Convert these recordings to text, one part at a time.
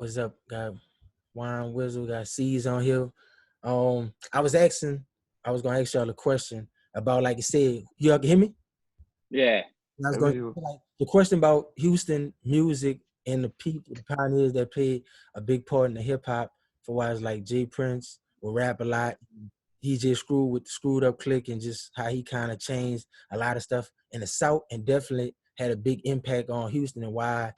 What's up? Got Wine Whistle, got C's on here. I was gonna ask y'all a question about, like you said, y'all can hear me? Yeah. I was going to like the question about Houston music and the people, the pioneers that played a big part in the hip hop for why it's like J Prince will rap a lot. He just screwed with the Screwed Up Click and just how he kind of changed a lot of stuff in the South and definitely had a big impact on Houston and why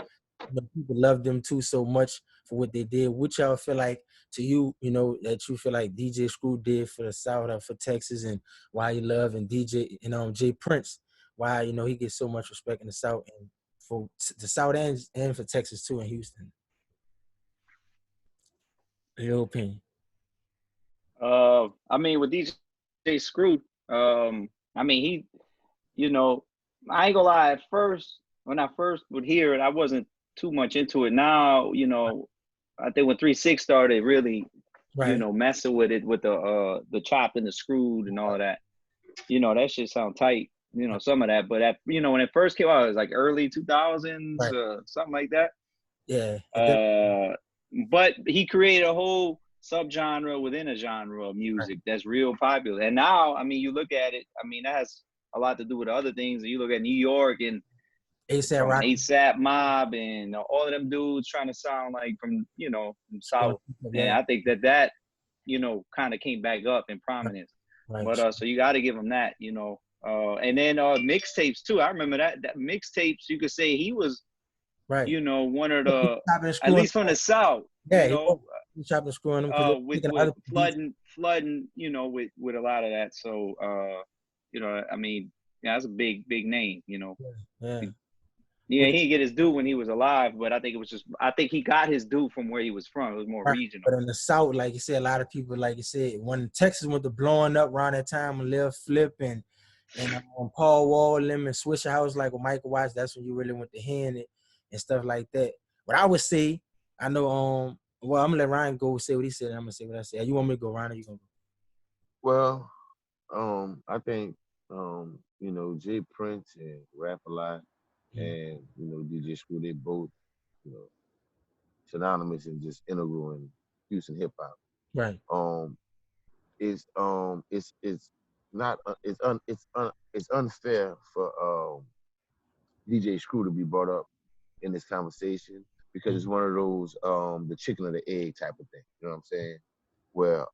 people loved them too so much for what they did. What y'all feel like to you, that you feel like DJ Screw did for the South or for Texas, and why you love and DJ J Prince, why he gets so much respect in the South and for the South and for Texas too in Houston. In your opinion? I mean, with DJ Screw, I mean, he, I ain't gonna lie, at first, when I first would hear it, I wasn't too much into it. Now, I think when 3-6 started really, messing with it with the chopped and the screwed and all of that, that shit sound tight, some of that. But when it first came out, it was like early 2000s, something like that. Yeah. But he created a whole subgenre within a genre of music that's real popular. And now, I mean, you look at it, I mean, that has a lot to do with other things. And you look at New York and ASAP Mob and all of them dudes trying to sound like from South. And I think that kind of came back up in prominence. But so you got to give him that, and then mixtapes too. I remember that mixtapes, you could say he was one of the, at least from the South, chopping and screwing them with flooding, with a lot of that. So, I mean, that's a big name, Yeah, he didn't get his due when he was alive, but I think he got his due from where he was from. It was more regional. But in the South, like you said, a lot of people, like you said, when Texas went to blowing up around that time, and Lil Flip and Paul Wall and Swisher House, like with Michael Watts, that's when you really went to hearing it and stuff like that. But I would say, I know, well, I'm gonna let Ryan go say what he said, and I'm gonna say what I said. You want me to go, Ryan, or you gonna go? Well, I think J Prince and Rap a Lot and DJ Screw, they both synonymous and just integral in Houston hip hop. Right. It's unfair for DJ Screw to be brought up in this conversation because it's one of those the chicken or the egg type of thing. You know what I'm saying? Where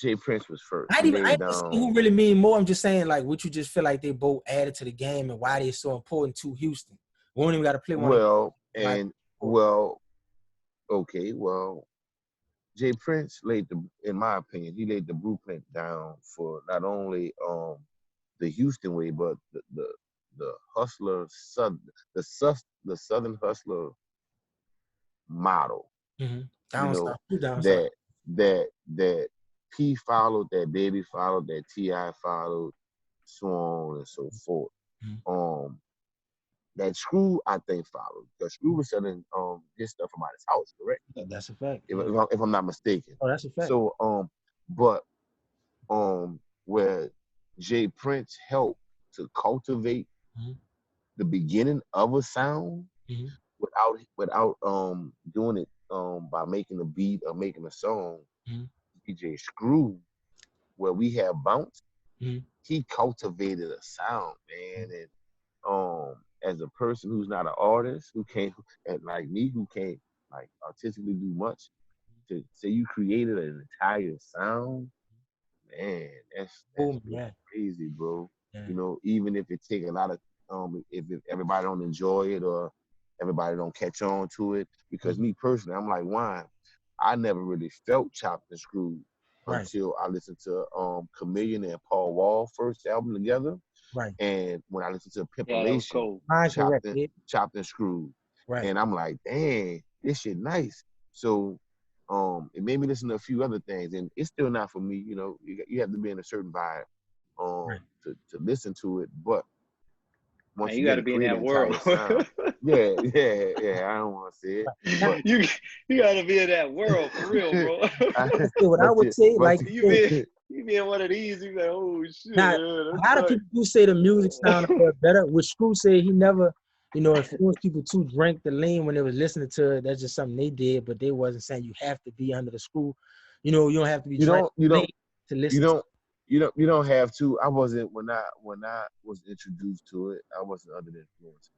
J Prince was first. I didn't say who really mean more. I'm just saying, like, what you just feel like they both added to the game and why they're so important to Houston. We don't even got to play one. J Prince in my opinion, he laid the blueprint down for not only the Houston way, but the hustler, the Southern hustler model. That P followed, that Baby followed, that T.I. followed, so on and so forth. That Screw, I think, followed. Because Screw was selling his stuff from out his house, correct? That's a fact. If I'm not mistaken. Oh, that's a fact. So, where J Prince helped to cultivate the beginning of a sound without doing it by making a beat or making a song. DJ Screw, where we have bounce, he cultivated a sound, man. And as a person who's not an artist, who can't, like me, who can't like artistically do much, to say you created an entire sound, man, that's crazy, bro. Yeah. Even if it take a lot of if everybody don't enjoy it or everybody don't catch on to it, because me personally, I'm like Wine. I never really felt chopped and screwed until I listened to Chameleon and Paul Wall first album together. Right. And when I listened to Pimpulation, chopped and screwed. Right. And I'm like, dang, this shit nice. So it made me listen to a few other things, and it's still not for me. You have to be in a certain vibe to listen to it. But once you got to be in that world. Yeah. I don't want to say it. But you got to be in that world for real, bro. What I would say, like you be in one of these, you like, oh shit. Now, a lot of people do say the music sounded better. Which Screw said he never you know, influence people to drink the lean when they was listening to it. That's just something they did, but they wasn't saying you have to be under the screw. You know, you don't have to be drinking lean to listen. You don't have to. I wasn't when I was introduced to it. I wasn't under the influence.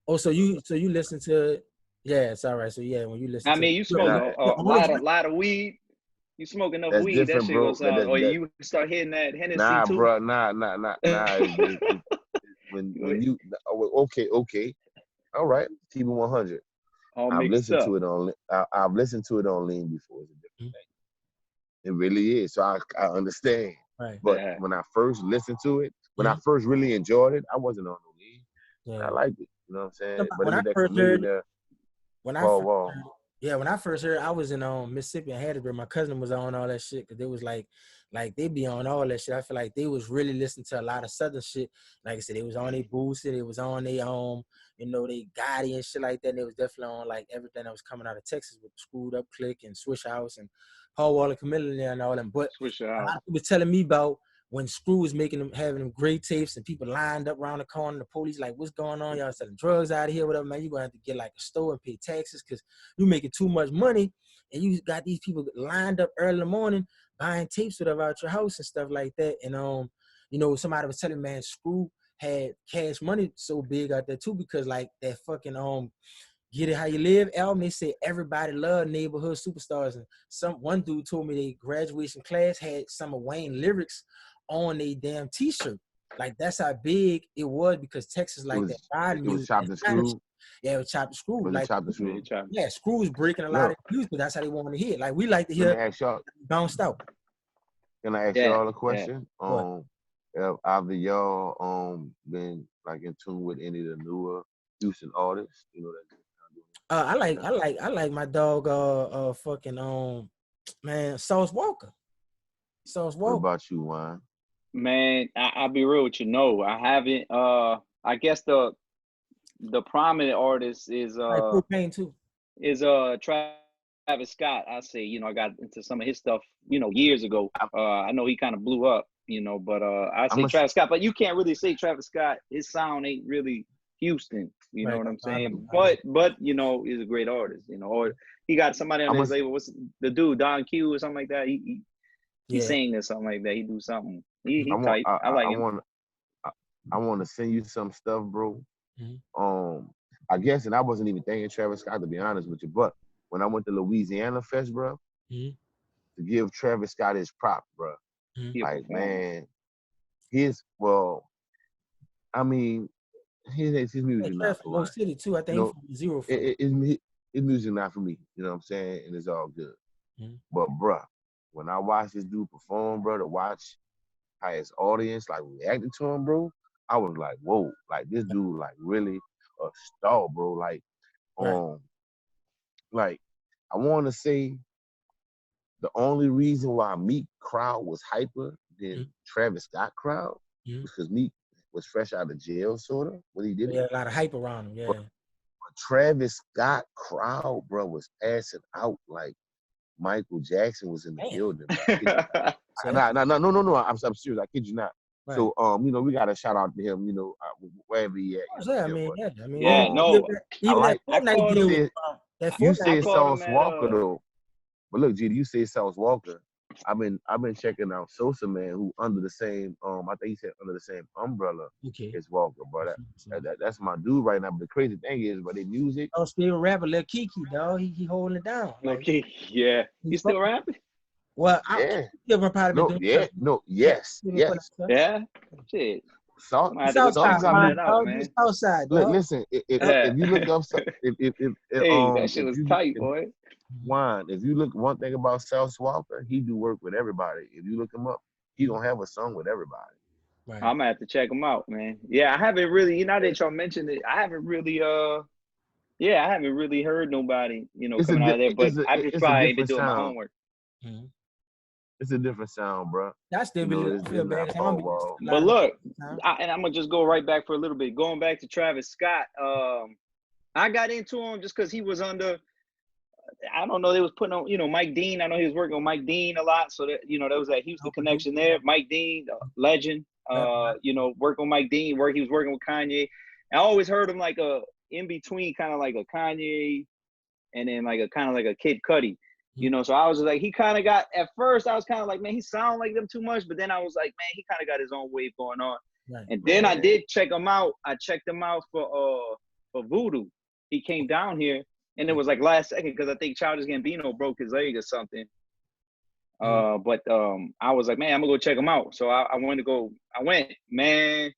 Oh, so you listen to it? Yeah, it's all right. So yeah, when you listen, I mean, you smoke a lot of weed. You smoke enough that's weed, that different, shit bro. goes on. Or you start hitting that Hennessy nah, too. bro, nah. When you okay, all right, keep it 100. I've listened to it on lean before. It's a different thing. It really is. So I understand. Right. But when I first listened to it, when I first really enjoyed it, I wasn't on no lean. Yeah. I liked it. You know what I'm saying? But when it was that chameleon there. When I first heard, I was in Mississippi and Hattiesburg. My cousin was on all that shit because they was like they be on all that shit. I feel like they was really listening to a lot of Southern shit. Like I said, they was on their Boosie, it was on their you know, they Geedy and shit like that. And they was definitely on like everything that was coming out of Texas with the Screwed Up Click and Swish House and Paul Waller, Chameleon and all them. But a lot of people telling me about when Screw was having them great tapes and people lined up around the corner, the police like, what's going on? Y'all selling drugs out of here, whatever, man. You're going to have to get like a store and pay taxes because you're making too much money. And you got these people lined up early in the morning buying tapes whatever out your house and stuff like that. And, you know, somebody was telling me, man, Screw had Cash Money so big out there too because like that fucking, Get It How You Live album, they said everybody loved Neighborhood Superstars. And one dude told me their graduation class had some of Wayne lyrics on a damn t-shirt. Like that's how big it was because Texas like that ride music. It was Chopped and Screwed. Yeah, it was Chopped and Screwed. Like Chopped and Screwed. Yeah, Screw was breaking a lot of music, but that's how they wanted to hear. Like we like to hear bounced out. Can I ask y'all a question? Have either y'all been like in tune with any of the newer Houston artists? You know that. I like my dog fucking man Sauce Walker. Sauce Walker. What about you, Wayne? Man, I'll be real with you. No, I haven't. I guess the prominent artist is Propane too. Is Travis Scott. I say, you know, I got into some of his stuff, you know, years ago. I know he kind of blew up, you know, but I say Travis Scott, but you can't really say Travis Scott. His sound ain't really Houston, you know what I'm saying? But you know, he's a great artist, you know. Or he got somebody on his label. What's the dude, Don Q or something like that? He sing or something like that. He do something. He type. I like him. I want to send you some stuff, bro. I guess, and I wasn't even thinking Travis Scott, to be honest with you, but when I went to Louisiana Fest, bro, to give Travis Scott his prop, bro, like, man, his music not for me. City too, I think, you know, zero. His music not for me, you know what I'm saying? And it's all good. But, bro, when I watched this dude perform, bro, to watch how his audience, like, reacted to him, bro, I was like, whoa, like, this dude, like, really a star, bro. Like, like, I want to say the only reason why Meek crowd was hyper than Travis Scott crowd was because Meek was fresh out of jail, sort of, when he did it. Yeah, a lot of hype around him, yeah. But Travis Scott crowd, bro, was passing out like Michael Jackson was in the building. No. I'm serious. I kid you not. Right. So, you know, we got to shout out to him, you know, wherever he at. You say Sauce Walker, though. But look, Geedy, you say Sauce Walker. I've been checking out Sosa Man, who under the same I think he said under the same umbrella as Walker, but that's my dude right now. But the crazy thing is, but their music. Oh, still rapping, Lil Kiki, dog. He holding it down. Lil Kiki, yeah. He still rapping? Well, yes. Yeah, shit. Southside. Listen, if you look up, that shit was tight, boy. Juan, if you look one thing about Sauce Walker, he do work with everybody. If you look him up, he gonna have a song with everybody. Right. I'm gonna have to check him out, man. Yeah, I haven't really, you know, that y'all mentioned it. I haven't really, I haven't really heard nobody, you know, coming out of there. But I just probably been doing my homework. It's a different sound, bro. That's still feel bad. But look, and I'm gonna just go right back for a little bit. Going back to Travis Scott, I got into him just because he was under. I don't know. They was putting on, you know, Mike Dean. I know he was working on Mike Dean a lot, so that, you know, there was that Houston connection there. Mike Dean, legend. You know, work on Mike Dean. He was working with Kanye. I always heard him like a in between, kind of like a Kanye, and then like a kind of like a Kid Cudi. You know, so I was like, he kind of got, at first I was kind of like, man, he sound like them too much, but then I was like, man, he kind of got his own wave going on. Right. And then I did check him out. I checked him out for Voodoo. He came down here, and it was like last second because I think Childish Gambino broke his leg or something. But I was like, man, I'm gonna go check him out. So I went, man.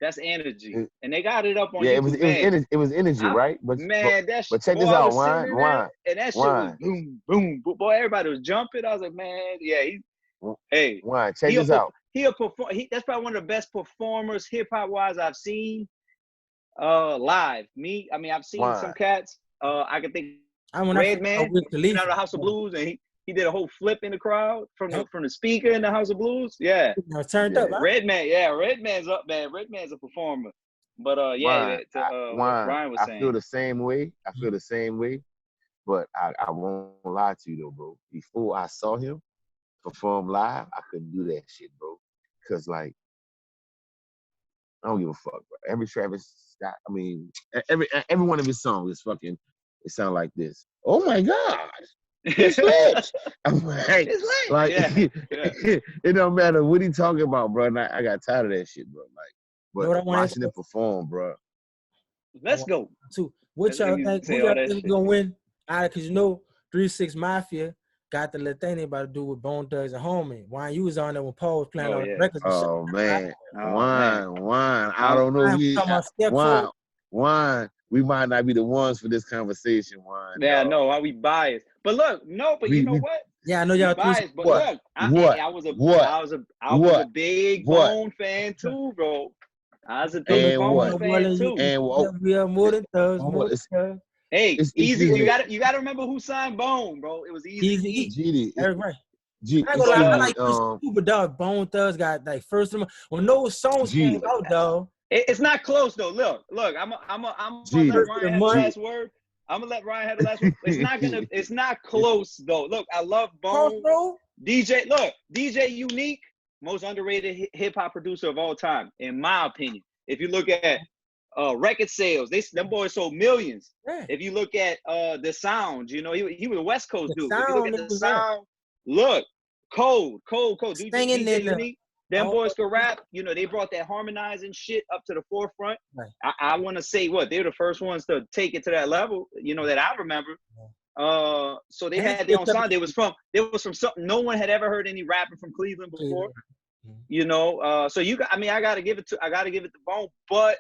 That's energy, and they got it up on YouTube. It was energy, right? But check this out, Wayans. And that shit was boom, boom, boom. Boy, everybody was jumping. I was like, man, yeah, Wayans, check this out. That's probably one of the best performers hip hop wise I've seen live. I've seen some cats. I can think Redman, out of the House of Blues, and he did a whole flip in the crowd from the speaker in the House of Blues. Yeah. Turned up. Huh? Redman's up, man. Redman's a performer. But Ryan was saying. I feel the same way. But I won't lie to you though, bro. Before I saw him perform live, I couldn't do that shit, bro. Cause like, I don't give a fuck, bro. Every Travis Scott, every one of his songs is fucking, it sound like this. Oh my God. It's lit. I'm like, it's lit. It don't matter what he talking about, bro. And I got tired of that shit, bro. Like, but watching it perform, bro. Let's go. What y'all think? Who y'all think gonna win? Because 3 6 Mafia got the little thing they about to do with Bone Thugs and Homie. Why you was on there when Paul was playing on the records? Oh man, Wine. I don't know. Wine. We might not be the ones for this conversation, Wine. Yeah, no, why we biased? But look, you know what? Yeah, I know y'all biased, but look, I was a big Bone fan too, bro. I was a big Bone fan too. We are more than thugs. Hey, it's easy. You gotta remember who signed Bone, bro. It was easy. Geedy. Right. I like super dog. Bone Thugs got like first of when those songs came out, though. It's not close though. Look. I'm gonna let Ryan have the last word. I'm gonna let Ryan have the last word. It's not close though. Look, I love Bone. DJ Unique, most underrated hip hop producer of all time, in my opinion. If you look at record sales, them boys sold millions. Yeah. If you look at the sound, he was a West Coast dude. If you look at the sound, look, cold. DJ Unique. Them boys could rap. They brought that harmonizing shit up to the forefront. Right. I want to say they're the first ones to take it to that level. That I remember. So they had their own sound. They was from something no one had ever heard any rapper from Cleveland before. So I gotta give it to Bone, but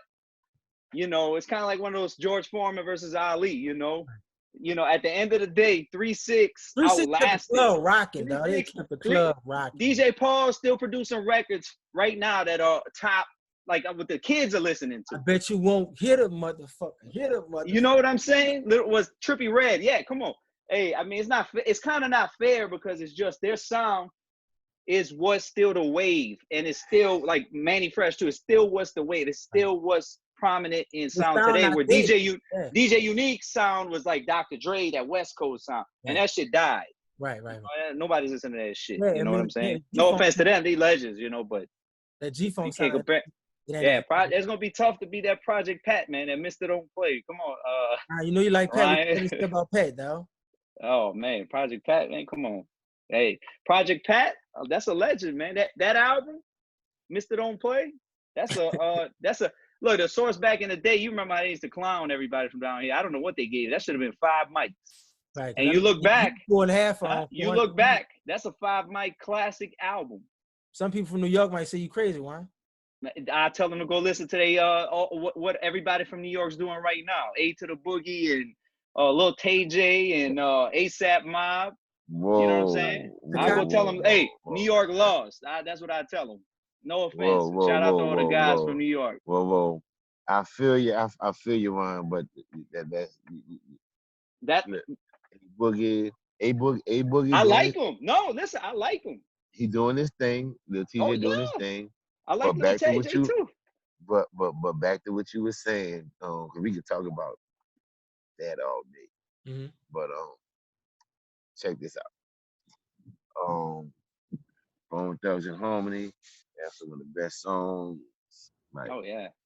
it's kind of like one of those George Foreman versus Ali. At the end of the day, 3 6 outlasted. The club rocking, dog. They kept the club rocking. DJ Paul's still producing records right now that are top, like what the kids are listening to. I bet you won't hit a motherfucker. You know what I'm saying? Was Trippie Redd? Yeah, come on. Hey, it's kind of not fair because it's just their sound is what's still the wave, and it's still like Manny Fresh too. It's still what's the wave. It's still what's prominent in sound today, where DJ Unique sound was like Dr. Dre, that West Coast sound, and that shit died. Right. Nobody's listening to that shit. You know what I'm saying? No offense to them, they legends, but that G-Funk sound. It's gonna be tough to be that Project Pat, man. That Mr. Don't Play. Come on, you like Pat? What about Pat, though? Oh man, Project Pat, man. Come on, hey, Project Pat. That's a legend, man. That album, Mr. Don't Play. That's a look, the Source back in the day, you remember how they used to clown everybody from down here. I don't know what they gave. That should have been 5 mics. Right. And you look back. 4.5. You look back. That's a 5 mic classic album. Some people from New York might say you crazy, why? I tell them to go listen to what everybody from New York's doing right now. A to the Boogie and Lil Tay J and ASAP Mob. Whoa, you know what I'm saying? I go tell them, hey, New York lost. That's what I tell them. No offense. Shout out to all the guys from New York. Whoa. I feel you. I feel you, Ron. But that Boogie, A Boogie. I like him. No, listen, I like him. He doing his thing. Lil TJ doing his thing. I like Lil TJ too. But back to what you were saying, because we could talk about that all day. Mm-hmm. But check this out. Bone Thugs and Harmony. That's one of the best songs. Like,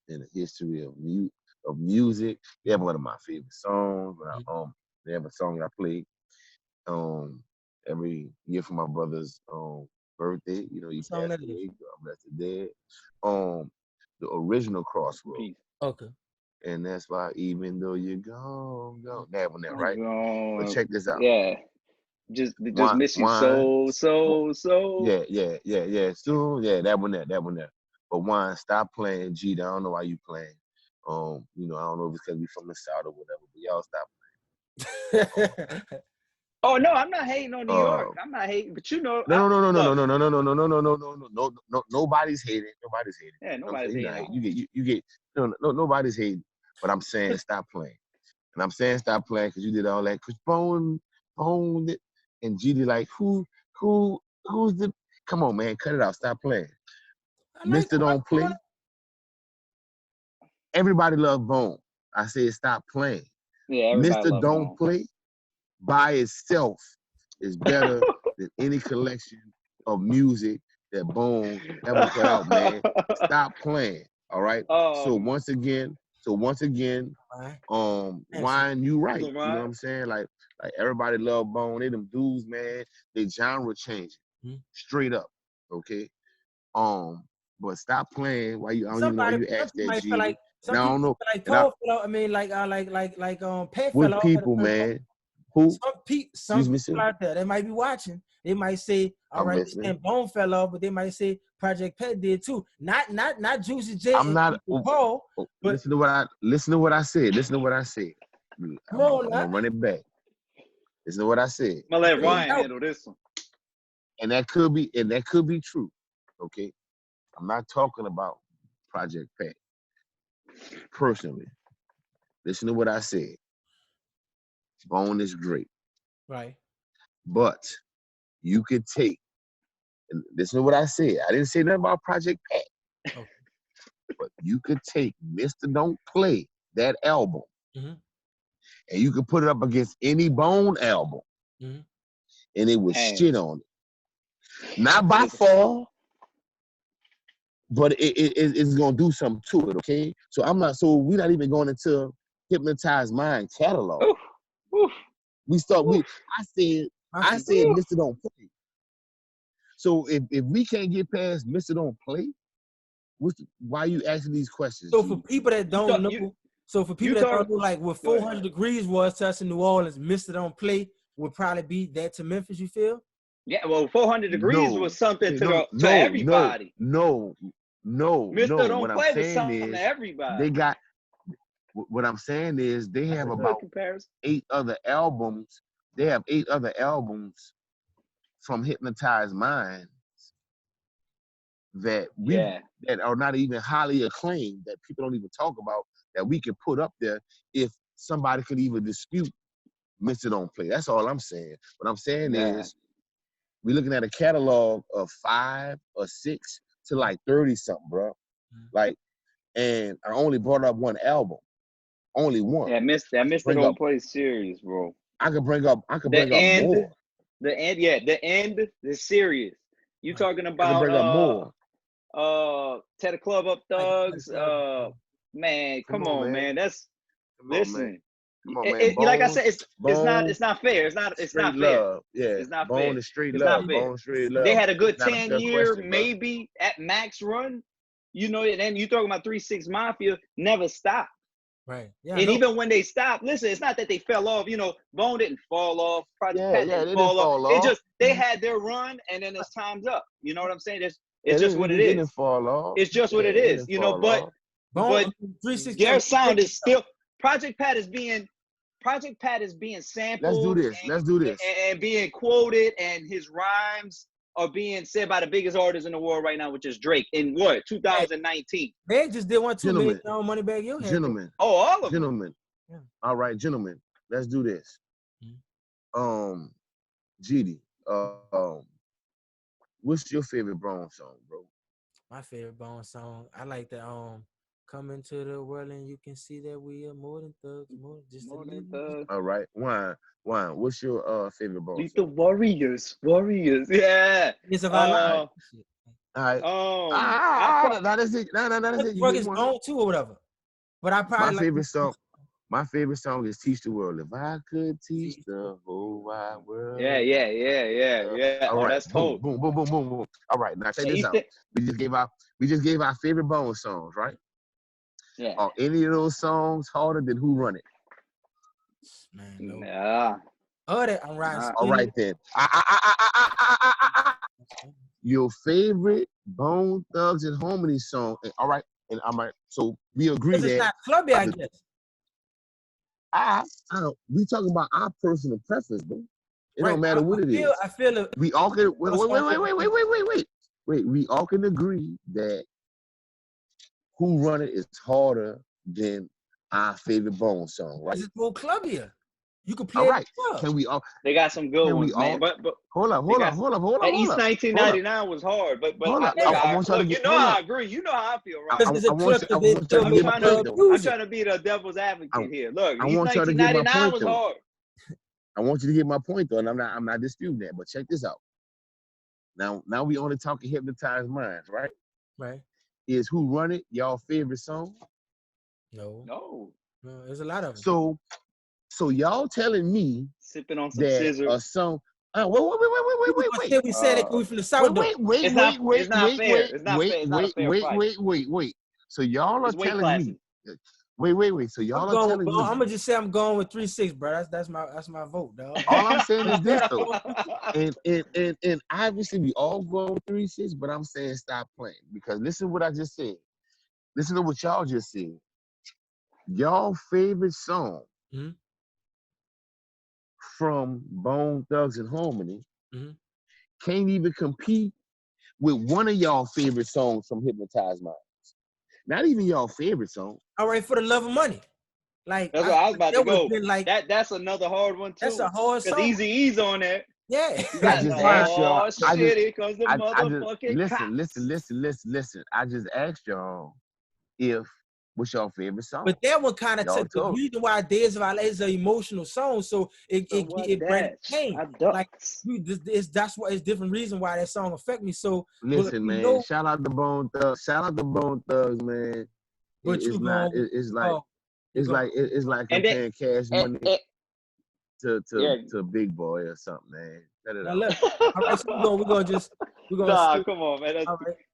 in the history of music. They have one of my favorite songs. They have a song that I play every year for my brother's birthday. You know, he passed away. God bless the dead. The original Crossroads. Okay. And that's why even though you're gone, that one there, right? But check this out. Yeah. Just miss you so. Yeah. Soon, yeah, that one there. But Wayans, stop playing Geedy. I don't know why you playing. You know, I don't know if it's because we from the South or whatever, but y'all stop playing. Oh no, I'm not hating on New York. I'm not hating, but you know. No. Nobody's hating. Nobody's hating. Yeah, nobody's hating. You get. No, nobody's hating. But I'm saying stop playing, and I'm saying stop playing because you did all that. Cause Bone it, and Geedy like who's the? Come on, man, cut it out. Stop playing. Mr. Don't Play. Everybody loves Bone. I said stop playing. Yeah, Mr. Don't Play by itself is better than any collection of music that Bone ever put out, man. Stop playing. All right. So once again, Wayans, you right. You know what I'm saying? Like everybody love Bone. They them dudes, man. They genre changing. Straight up. Okay. But stop playing while you ask that Geedy. Some I don't know. Like Cole fell out. I mean, Pay what fell out. People, man? Who? Some people out there, they might be watching. They might say, all right, Bone fell off, but they might say Project Pet did too. Not Juicy J. I'm not. Paul, but listen to what I said. I'm gonna run it back. Listen to what I said. I'm gonna let Ryan handle this one. And that could be true. Okay. I'm not talking about Project Pet. Personally. Listen to what I said. Bone is great. Right. But you could take, and listen to what I said. I didn't say nothing about Project Pet. Okay. But you could take Mr. Don't Play, that album, and you could put it up against any Bone album, and it would shit on it. Not by far, but it's gonna do something to it, okay? So we're not even going into Hypnotized Mind catalog. Oof. I said Mr. Don't Play. So if we can't get past Mr. Don't Play, why are you asking these questions? So for people that don't know, like what 400 Degrees was to us in New Orleans, Mr. Don't Play would probably be that to Memphis, you feel? Yeah, well, 400 Degrees was something to everybody. No. Mr. Don't What Play I'm was saying something to everybody. What I'm saying is they have about 8 other albums. They have 8 other albums from Hypnotized Minds that that are not even highly acclaimed, that people don't even talk about, that we can put up there if somebody could even dispute Mr. Don't Play. That's all I'm saying. What I'm saying is we're looking at a catalog of 5 or 6 to like 30 something, bro. Like, and I only brought up one album. Only one. Yeah, Mr. Don't Play serious, bro. I could bring up more. The end, the serious. You talking about I could bring up more. Tear the Club Up Thugs. Man, come on, man. Listen. Come on, man. Like I said, it's not fair. It's not fair. Yeah, it's not Bone fair. Is straight it's love. Not fair. Bone straight love. They had a good 10-year, maybe at max run. You know, and then you talking about 3-6 Mafia never stopped. Right. Yeah. And even when they stopped, listen, it's not that they fell off. You know, Bone didn't fall off. Project Pat didn't fall off. They had their run, and then it's time's up. You know what I'm saying? It's just what it is. Didn't fall off. It's just what it is. You know, but their sound is still. Project Pat is being sampled. Let's do this. And being quoted, and his rhymes are being said by the biggest artist in the world right now, which is Drake. In what, 2019? They just did one too. Made their own money back. Gentlemen. Oh, all of them. Gentlemen. Yeah. All right, gentlemen. Let's do this. Geedy. What's your favorite Bone song, bro? My favorite Bone song. I like the come into the world and you can see that we are more than thugs, more than thugs. All right, Wayans. What's your favorite Bone song? The Warriors. Yeah. It's about All right. Now that's it. No, that's it. You Fuck get is one. Bone too or whatever. But I probably My favorite song is Teach the World. If I could teach the whole wide world. Yeah. All right. That's cold. Boom. All right, now check this out. We just gave our favorite Bone songs, right? Yeah. Are any of those songs harder than Who Run It? Man, no. Yeah. I'm riding. All right then. Your favorite Bone Thugs and Harmony song. All right, and I'm right. So we agree that it's not clubby, I guess. I don't. We talking about our personal preference, bro. It don't matter what it is. I feel it. We all can wait. We all can agree that Who Run It is harder than our favorite Bone song, right? It's more clubbier. You can play. All right. Can we all? They got some good ones, man. But hold up. That East 1999 was hard, but I agree. You know how I feel, right? I'm trying to be the devil's advocate here. Look, East 1999 was hard. I want you to get my point though, and I'm not disputing that. But check this out. Now we only talking Hypnotized Minds, right? Right. Is Who Run It y'all favorite song? No. There's a lot of them. So y'all telling me sipping on some that scissors. A song. Wait. We said it we from the south. Wait. It's not fair. It's not fair. Wait. So y'all are telling me. Wait. So y'all are telling me. I'm gonna just say I'm going with 3-6, bro. That's my vote, dog. All I'm saying is this though, and obviously we all go with 3-6, but I'm saying stop playing because listen to what I just said. Listen to what y'all just said. Y'all favorite song. Mm-hmm. From Bone Thugs and Harmony can't even compete with one of y'all favorite songs from Hypnotized Minds. Not even y'all favorite song. All right, For the Love of Money. Like that's what I was about to go. Like, that's another hard one too. That's a hard song. Because Eazy-E's on there. Yeah. I just asked y'all. Listen. I just asked y'all if what's your favorite song. But that one kind of took the reason why Days of Our Lives is an emotional song, so it brings pain. Like that's why it's different reason why that song affect me. So listen, man, shout out to Bone Thugs. Shout out to Bone Thugs, man. But it's like comparing Cash Money to Big Boy or something, man. All right, so we're gonna come on, man. Right.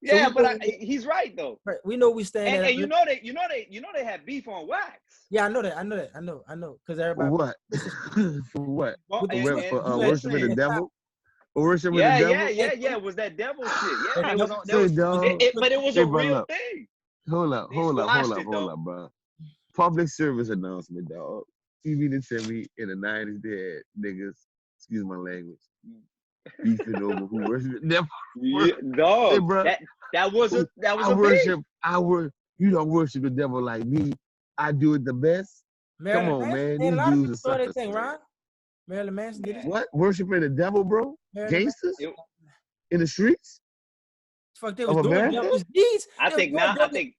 Yeah, so but he's right though. Right. We know we stand. And you know they had beef on Wax. Yeah, I know that. I know. Because everybody. What? For what? For worshiping the devil. Yeah. Was that devil shit? Yeah, but it was a real thing. Hold up, bro. Public service announcement, dog. You mean to tell me in the 90s they had niggas, excuse my language, beefing over who worship the devil? No, hey, bro, that was a you don't worship the devil like me. I do it the best. Come on, man. These dudes are thing, right? Marilyn Manson did it. What? Worshiping the devil, bro? Gangsters? In the streets? Fuck, they was doing devil's deeds. I think now that's a thing.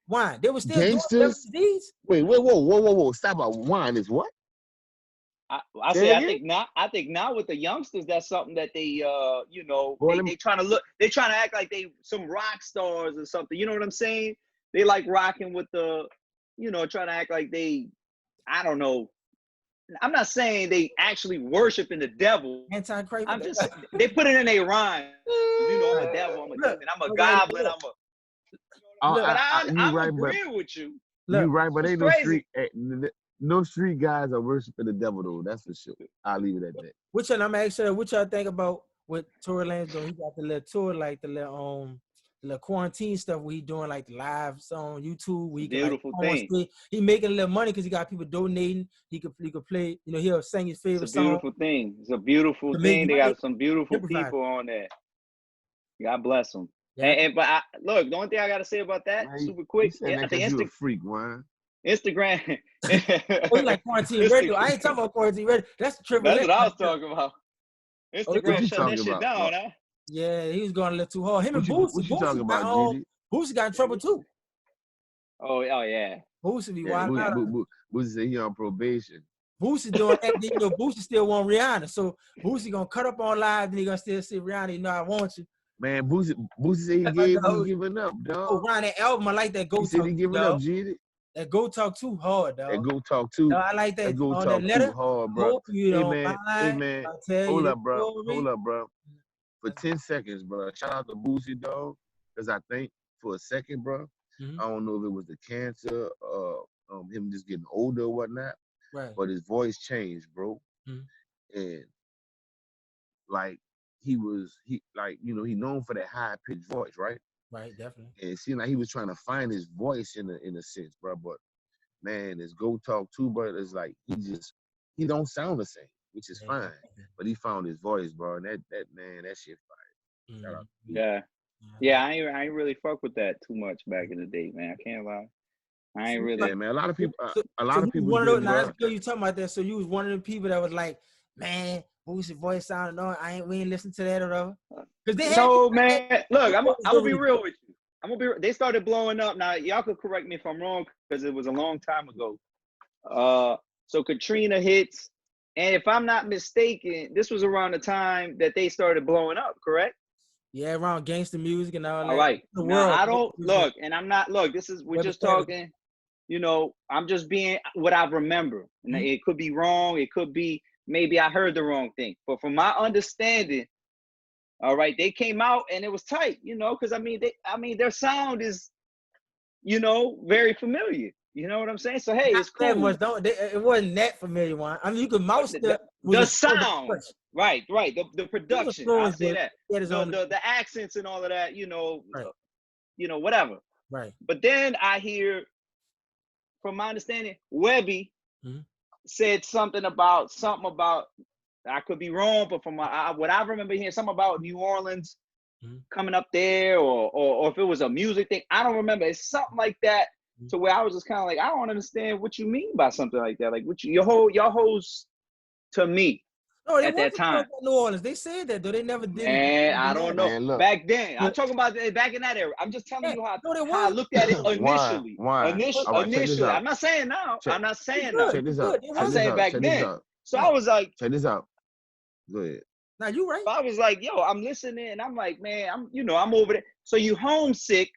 Wine. They were still gangsters. Doing devil's deeds. Whoa. Stop out. Wine is what? I think now with the youngsters, that's something that they they trying to act like they some rock stars or something. You know what I'm saying? They like rocking with the, trying to act like they, I don't know. I'm not saying they actually worshiping the devil. Anti-Christ. I'm just they put it in a rhyme. I'm a devil. I'm a demon. I'm a goblin. I'm agreeing with you. You're right, but ain't no street guys are worshiping the devil though. That's for sure. I'll leave it at that. Which one I'm asking? What y'all think about what Tory Lanez doing? He got the little tour, like the little quarantine stuff where he doing like live on YouTube. Where he beautiful thing. He making a little money because he got people donating. He could play. He'll sing his favorite song. It's a beautiful thing. It's a beautiful thing. They got some beautiful people on there. God bless them. Yeah. But look, the only thing I gotta say about that, super quick. I think you're a freak, man. Instagram. Oh, you like quarantine radio? I ain't talking about quarantine radio. That's the triple. That's what I was talking about. Instagram shut that shit down, huh? Yeah, he was going a little too hard. Him and Boosie. What you talking about, Geedy? Boosie got in trouble too. Oh yeah. Boosie be wild. Boosie said he on probation. Boosie doing that, then, you know, Boosie still want Rihanna. So Boosie gonna cut up on live, then he gonna still see Rihanna, you know, I want you. Man, Boosie said he giving up, dog. Oh, Ron, that album, I like that Go He Talk. said he giving up, Geedy. That Go Talk too hard, dog. That Go Talk too. I like that. That Go on Talk that letter, too hard, bro. Hope you don't mind. Hey, man. Hold up, bro. Story. Hold up, bro. For 10 seconds, bro. Shout out to Boosie, dog. Because I think for a second, bro, I don't know if it was the cancer, him just getting older or whatnot. Right. But his voice changed, bro. And like he known for that high pitched voice, right? Right, definitely. And it seemed like he was trying to find his voice in a sense, bro. But man, his Go Talk too, but it's like he don't sound the same, which is fine. But he found his voice, bro. And that shit fire. Shout out to you. Yeah, I ain't really fuck with that too much back in the day, man. I can't lie. I ain't really. Yeah, man. A lot of people. One of those. Now that's good you talking about that. So you was one of the people that was like, man, Boosie's voice sounded no. We ain't listen to that or whatever. No, man. Look, I'm gonna be real with you. They started blowing up. Now y'all could correct me if I'm wrong because it was a long time ago. So Katrina hits, and if I'm not mistaken, this was around the time that they started blowing up. Correct? Yeah, around gangster music and all that. All right. Now, I don't look, and I'm not look. We're just talking. You know, I'm just being what I remember. And it could be wrong. It could be maybe I heard the wrong thing. But from my understanding, all right, they came out and it was tight. You know, because I mean, their sound is, you know, very familiar. You know what I'm saying? So hey, it's cool. It wasn't that familiar one. I mean, you could mouse the sound. Right. The production. I'll say that. The accents and all of that, you know, whatever. Right. But then I hear, from my understanding, Webby said something about, I could be wrong, but from what I remember hearing, something about New Orleans coming up there, or if it was a music thing. I don't remember. It's something like that, to where I was just kind of like, I don't understand what you mean by something like that. Like, what your hoes to me. No, at that time. New Orleans. They said that though. They never did. And I don't know. Man, back then, I'm talking about back in that era. I'm just telling you how I looked at it initially. Why? Initially. I'm not saying now. I'm not saying now. Check this out. I'm saying back then. So I was like, check this out. Go ahead. Now you right. So I was like, yo, I'm listening, and I'm like, man, I'm over there. So you homesick.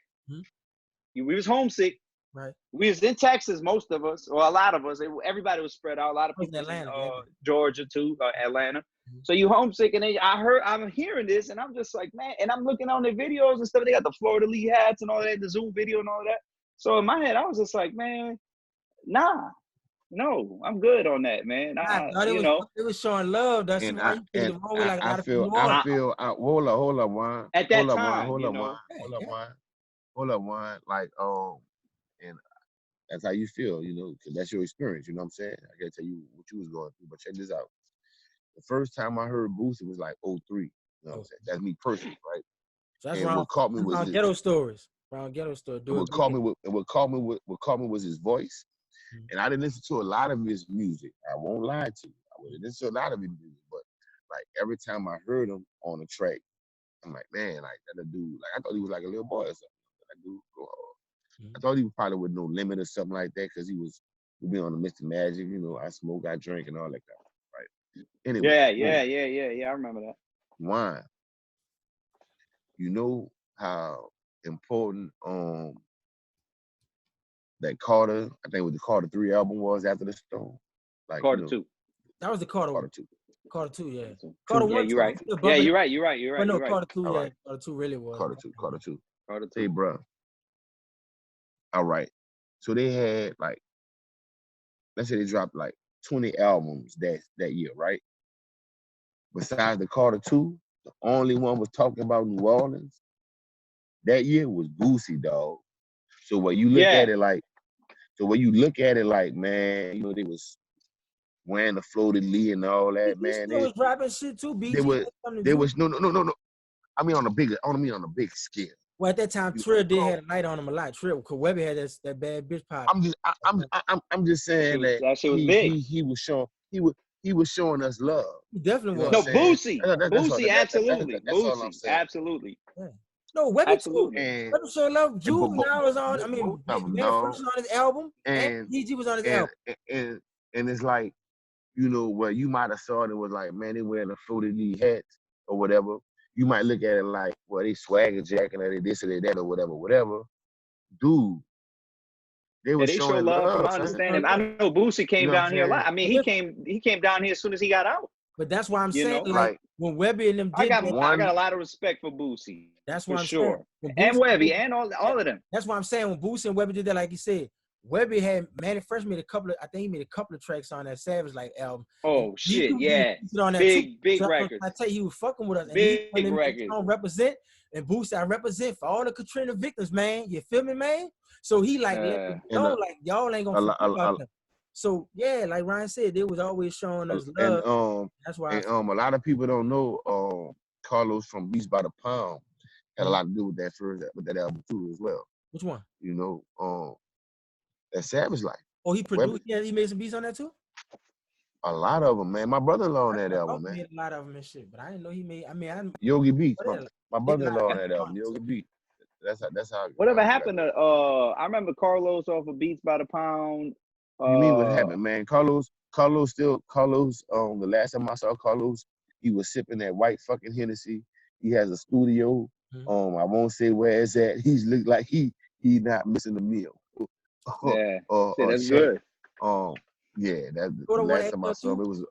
We was homesick. Right. We was in Texas, most of us, or a lot of us. Everybody was spread out. A lot of people in Atlanta, Georgia too, Atlanta. So you homesick, and then I'm hearing this, and I'm just like, man. And I'm looking on their videos and stuff. They got the Florida Lee hats and all that, the Zoom video and all that. So in my head, I was just like, man, nah, no, I'm good on that, man. It was showing love. That's why I feel. Hold up, Juan. At that time, hold up, Juan. Like, and that's how you feel, you know, because that's your experience. You know what I'm saying? I gotta tell you what you was going through. But check this out. The first time I heard Boosie was like 03. You know what I'm saying? That's me personally, right? So that's what caught me was ghetto stories. Around ghetto stories. What caught me was his voice. And I didn't listen to a lot of his music. I won't lie to you. I wouldn't listen to a lot of his music, but like every time I heard him on a track, I'm like, man, like that dude, like I thought he was like a little boy or something. That dude go hard. I thought he was probably with No Limit or something like that, because he'd be on the Mr. Magic, you know, I smoke, I drink, and all that kind of stuff, right? Anyway. Yeah. I remember that. Why? You know how important that Carter, I think it was the Carter 3 album was after the Storm? Like Carter 2. That was the Carter 2. Carter 2, yeah. Carter 1, you're right. Yeah, you're right. But no, Carter 2, yeah. Right. Carter 2 really was. Carter 2. Hey, bro. All right. So they had like, let's say they dropped like 20 albums that year, right? Besides the Carter 2, the only one was talking about New Orleans that year was Boosie, dog. So when you look at it like, man, you know, they was wearing the floated Lee and all that, man. They was rapping shit too, BG. They was no. I mean on a big scale. Well, at that time, Trill did have a light on him a lot. Trill, because Webby had that bad bitch pop. I'm just saying that shit was big. He was showing us love. He definitely was. No, Boosie. Boosie, absolutely. Boosie, absolutely. Yeah. No, Webby too. Webby showing love. Juvenile was on. I mean, Big Man Fresh on his album, and DG was on his album. And it's like you know, where you might have saw it was like, man, they wearing a floated knee hats or whatever. You might look at it like, well, they swagger jacking or they this or they that or whatever. Dude, they Yeah, were they show showing love from love, my son. understanding. I know Boosie You came know what I'm down here a lot. saying? I mean, he came down here as soon as he got out. But that's why I'm You saying, know, like, Like when Webby and them I did got that, I got one, a lot of respect for Boosie that's for what I'm saying. sure, When and Boosie Webby did and that, all of them. that's what I'm saying. When Boosie and Webby did that, like you said, Webby had Manny Fresh made a couple of, I think he made a couple of tracks on that Savage like album. Oh He shit, was yeah, on that too. big So records, I tell you, he was fucking with us. And he big made the records. song Represent, and Boosie, I represent for all the Katrina victims, man. You feel me, man? So he like let me and know, like y'all ain't gonna forget about them. So yeah, like Ryan said, they was always showing us love. That's why a lot of people don't know Carlos from Beats by the Pound had a lot to do with that album too as well. Which one? You know, that Savage Life. Oh, he produced. Yeah, he made some beats on that too. A lot of them, man. My brother-in-law on that album, man. Made a lot of them and shit, but I didn't know he made. I mean, Yogi Beats. My brother-in-law on that album, Yogi Beats. That's how. Whatever happened to I remember Carlos off of Beats by the Pound. You mean what happened, man? Carlos. The last time I saw Carlos, he was sipping that white fucking Hennessy. He has a studio. I won't say where it's at. He's looked like he not missing a meal. Yeah, that's good. Yeah, that's the last time I saw him. It was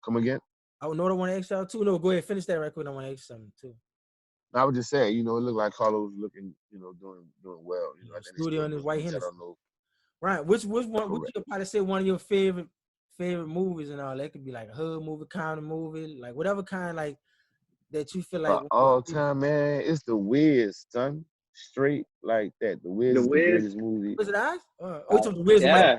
come again. I would know the one XL too. No, go ahead, finish that record. I want to ask something too. I would just say, you know, it looked like Carlos looking, you know, doing well. You know, studio in his white Hennessy. I don't know. Right. Which one? Which you probably say one of your favorite movies and all? That could be like a hood movie, comedy movie, like whatever kind like that you feel like all time, man. It's The Wiz, son. Straight like that. The Wiz is the greatest movie. Was it Oz? You talking The Wiz? Yeah,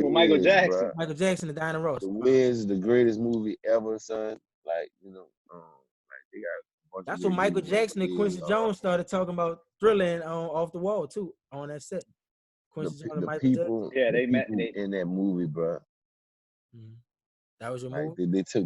Michael Jackson. Bro. Michael Jackson and Diana Ross. The Wiz is the greatest movie ever, son. Like, you know, like they got. That's when Michael Jackson and Quincy Jones started talking about Thriller Off the Wall too on that set. Quincy Jones and Michael Jackson. Yeah, they met in that movie, bro. That was your movie. They took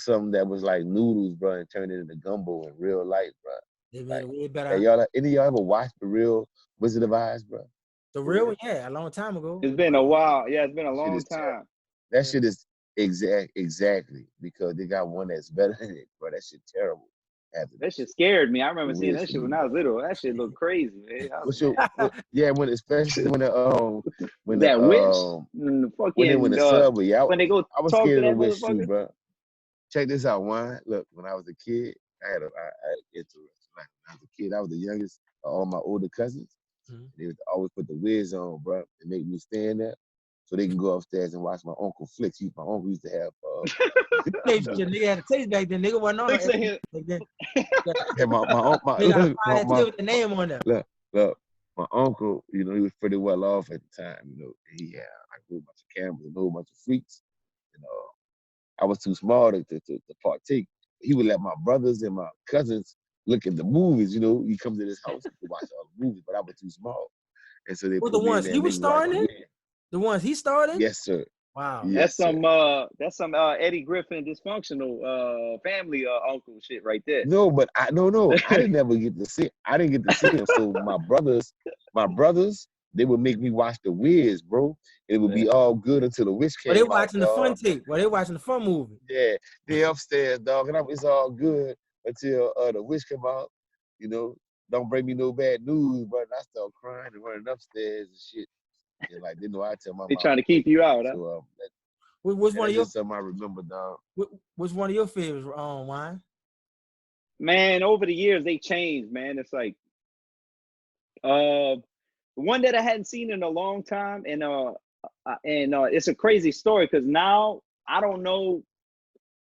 something that was like noodles, bro, and turned it into gumbo in real life, bro. They made it way better. Any of y'all ever watched the real Wizard of Oz, bro? The real one, yeah, a long time ago. It's been a while. Yeah, it's been a long time. That shit is exactly because they got one that's better than it, bro. That shit terrible. That shit scared me. I remember seeing that shit when I was little. That shit looked crazy, man. Especially when that witch, when the subway out. When they go, I was scared of the witch too, bro. Check this out, one. Look, when I was a kid, I had a kid. When I was a kid, I was the youngest of all my older cousins. They would always put the Wiz on, bro, and make me stand there so they can go upstairs and watch my uncle flicks. My uncle used to have. Nigga had a taste back then. Nigga wasn't on it. With the name on there. Look, my uncle, you know, he was pretty well off at the time. You know, he had like a whole bunch of cameras and a whole bunch of freaks. You know, I was too small to partake. He would let my brothers and my cousins look at the movies. You know, he comes to this house to watch all the movies, but I was too small, and so they put the ones he was starring in. The ones he starred in? Yes, sir. Wow. Yes, that's some Eddie Griffin dysfunctional family uncle shit right there. No, but I didn't ever get to see. I didn't get to see him. So my brothers, they would make me watch The Wiz, bro. It would be all good until the witch came. They watching the fun tape. They watching the fun movie. Yeah, they upstairs, dog, and it's all good until the witch come out. You know, don't bring me no bad news, but I start crying and running upstairs and shit. And like, didn't know I tell my mom. They trying to keep you out, huh? So, what's one of your something I remember, dog? What's one of your favorites, Wine? Man, over the years they changed, man. It's like one that I hadn't seen in a long time, and it's a crazy story because now I don't know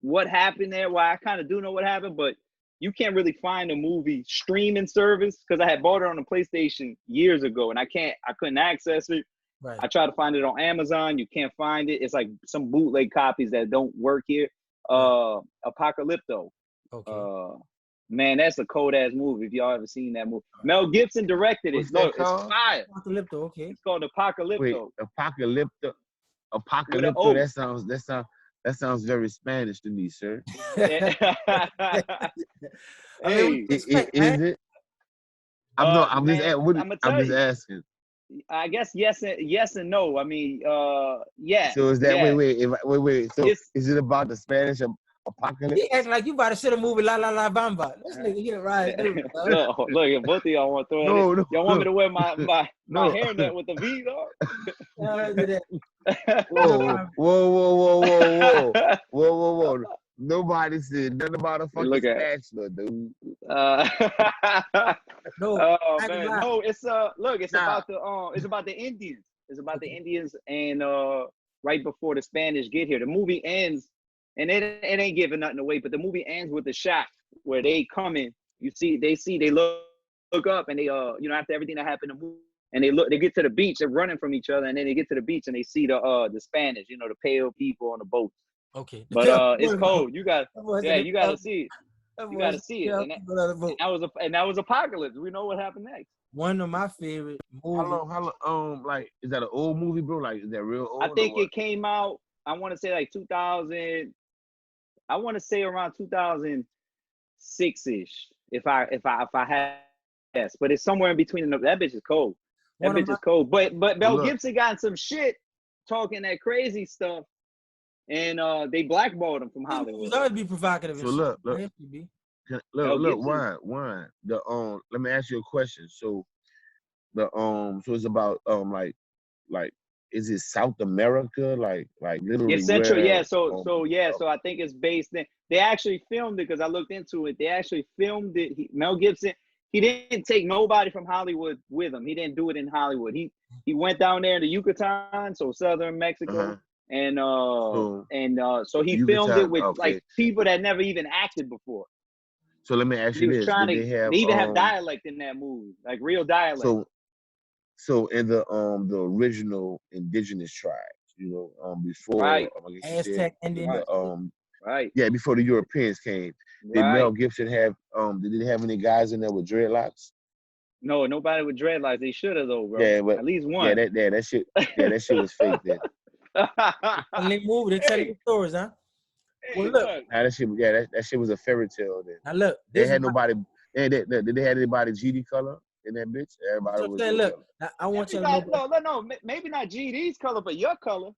what happened there. Well, I kind of do know what happened, but you can't really find a movie streaming service because I had bought it on the PlayStation years ago, and I couldn't access it. Right. I tried to find it on Amazon. You can't find it. It's like some bootleg copies that don't work here. Apocalypto. Okay. Man, that's a cold ass movie. If y'all ever seen that movie, Mel Gibson directed it. Look, it's fire. Apocalypto. Okay. It's called Apocalypto. Wait, Apocalypto. That sounds very Spanish to me, sir. Hey. Is it? I'm just asking. I guess yes and no. I mean, yeah. So is that yeah. wait? So is it about the Spanish apocalypse? He acting like you about to sit a movie La La La Bamba. This nigga here right dude. Look, both of y'all want to throw it. No, Y'all want me to wear my hairnet with the V though? Whoa. Nobody said nothing about a fucking spatula, dude. No, man. No, it's about the Indians. It's about the Indians, and right before the Spanish get here, the movie ends, and it ain't giving nothing away, but the movie ends with the shot where they coming. They look up, and they after everything that happened in the movie, and they get to the beach, they're running from each other, and then they get to the beach and they see the Spanish, the pale people on the boat. Okay. But it's cold. You got to see it. You got to see it. And that was Apocalypse. We know what happened next. One of my favorite movies. How long, like, is that an old movie, bro? Like, is that real old? I think it came out, I want to say like 2000, I want to say around 2006-ish, if I had, yes, but it's somewhere in between. That bitch is cold. That bitch is cold. But Mel Gibson got in some shit talking that crazy stuff, and they blackballed him from Hollywood. Always be provocative. So look, Wayne. Let me ask you a question. So so it's about like is it South America, like literally? Yeah, Central. Yeah. So I think it's based in. They actually filmed it because I looked into it. They actually filmed it. Mel Gibson. He didn't take nobody from Hollywood with him. He didn't do it in Hollywood. He went down there to Yucatan, so southern Mexico, and so he filmed it with like people that never even acted before. So let me ask you this: they even have dialect in that movie, like real dialect. So in the original indigenous tribes, before Aztec Indian, right? Yeah, before the Europeans came. Did Mel Gibson have did they have any guys in there with dreadlocks? No, nobody with dreadlocks. They should have though, bro. Yeah, but at least one. Yeah, that shit was fake then. And they moved, they tell you stories, huh? Well, look. That shit was a fairy tale then. Now look, they had nobody. Did they have anybody Geedy color in that bitch? Everybody was. Look, I want you to know. No, maybe not Geedy's color, but your color.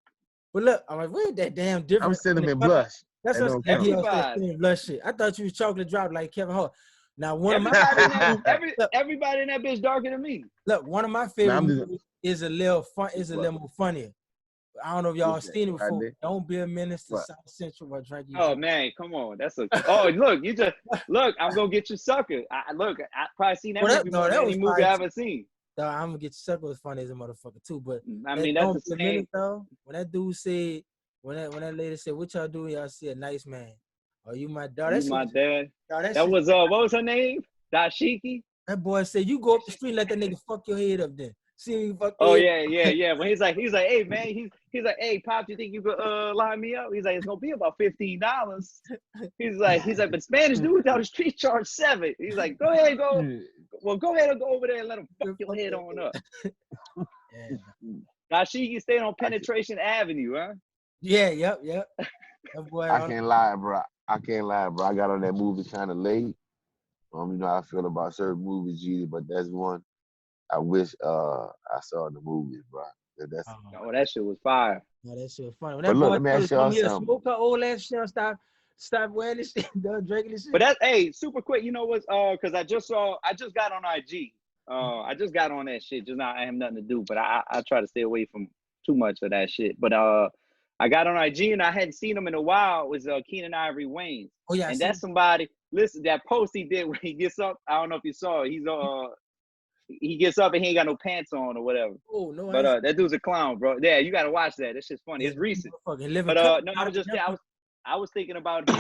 But look, I'm like, where that damn difference? I'm cinnamon blush. That's what cinnamon blush shit. I thought you was chocolate drop like Kevin Hart. Now everybody in that bitch darker than me. Look, one of my favorite movies is a little more funnier. I don't know if y'all seen it before. Don't be a menace to South Central or drink you. Oh man, come on. That's a look, I'm gonna get you sucker. I probably seen that movie more than any movie I ever seen. So I'm gonna get you sucker was funny as a motherfucker too. But I mean that's the same. Though, when that dude said, when that lady said, "What y'all doing?" Y'all said, "Nice man." Are you my daughter? You my dad. That was what was her name? Dashiki. That boy said, "You go up the street, and let that nigga fuck your head up there." See me fuck. Yeah. When he's like, hey man, he's like, hey Pop, you think you could line me up? He's like, it's gonna be about $15. He's like, but Spanish dude down the street charge $7. He's like, go ahead and go over there and let him fuck your head on up. Dashiki stayed on Penetration Avenue, huh? Yeah, yep. That boy, I can't lie, bro. I got on that movie kind of late. You know how I feel about certain movies, Geedy, but that's one I wish I saw in the movies, bro. That shit was fire. No, that shit was funny. When but look, let me ask y'all something. Smoke her old ass shit, stop wearing this shit, drinking this shit. But that's super quick. You know what? Because I just got on IG. I just got on that shit. Just now, I have nothing to do, but I try to stay away from too much of that shit. But I got on IG and I hadn't seen him in a while. It was Keenan, Ivory, Wayans. Oh yeah, and that's somebody. Listen, that post he did when he gets up. I don't know if you saw it. He gets up and he ain't got no pants on or whatever. Oh no! But that dude's a clown, bro. Yeah, you gotta watch that. That shit's funny. It's recent. But no, I was thinking about him.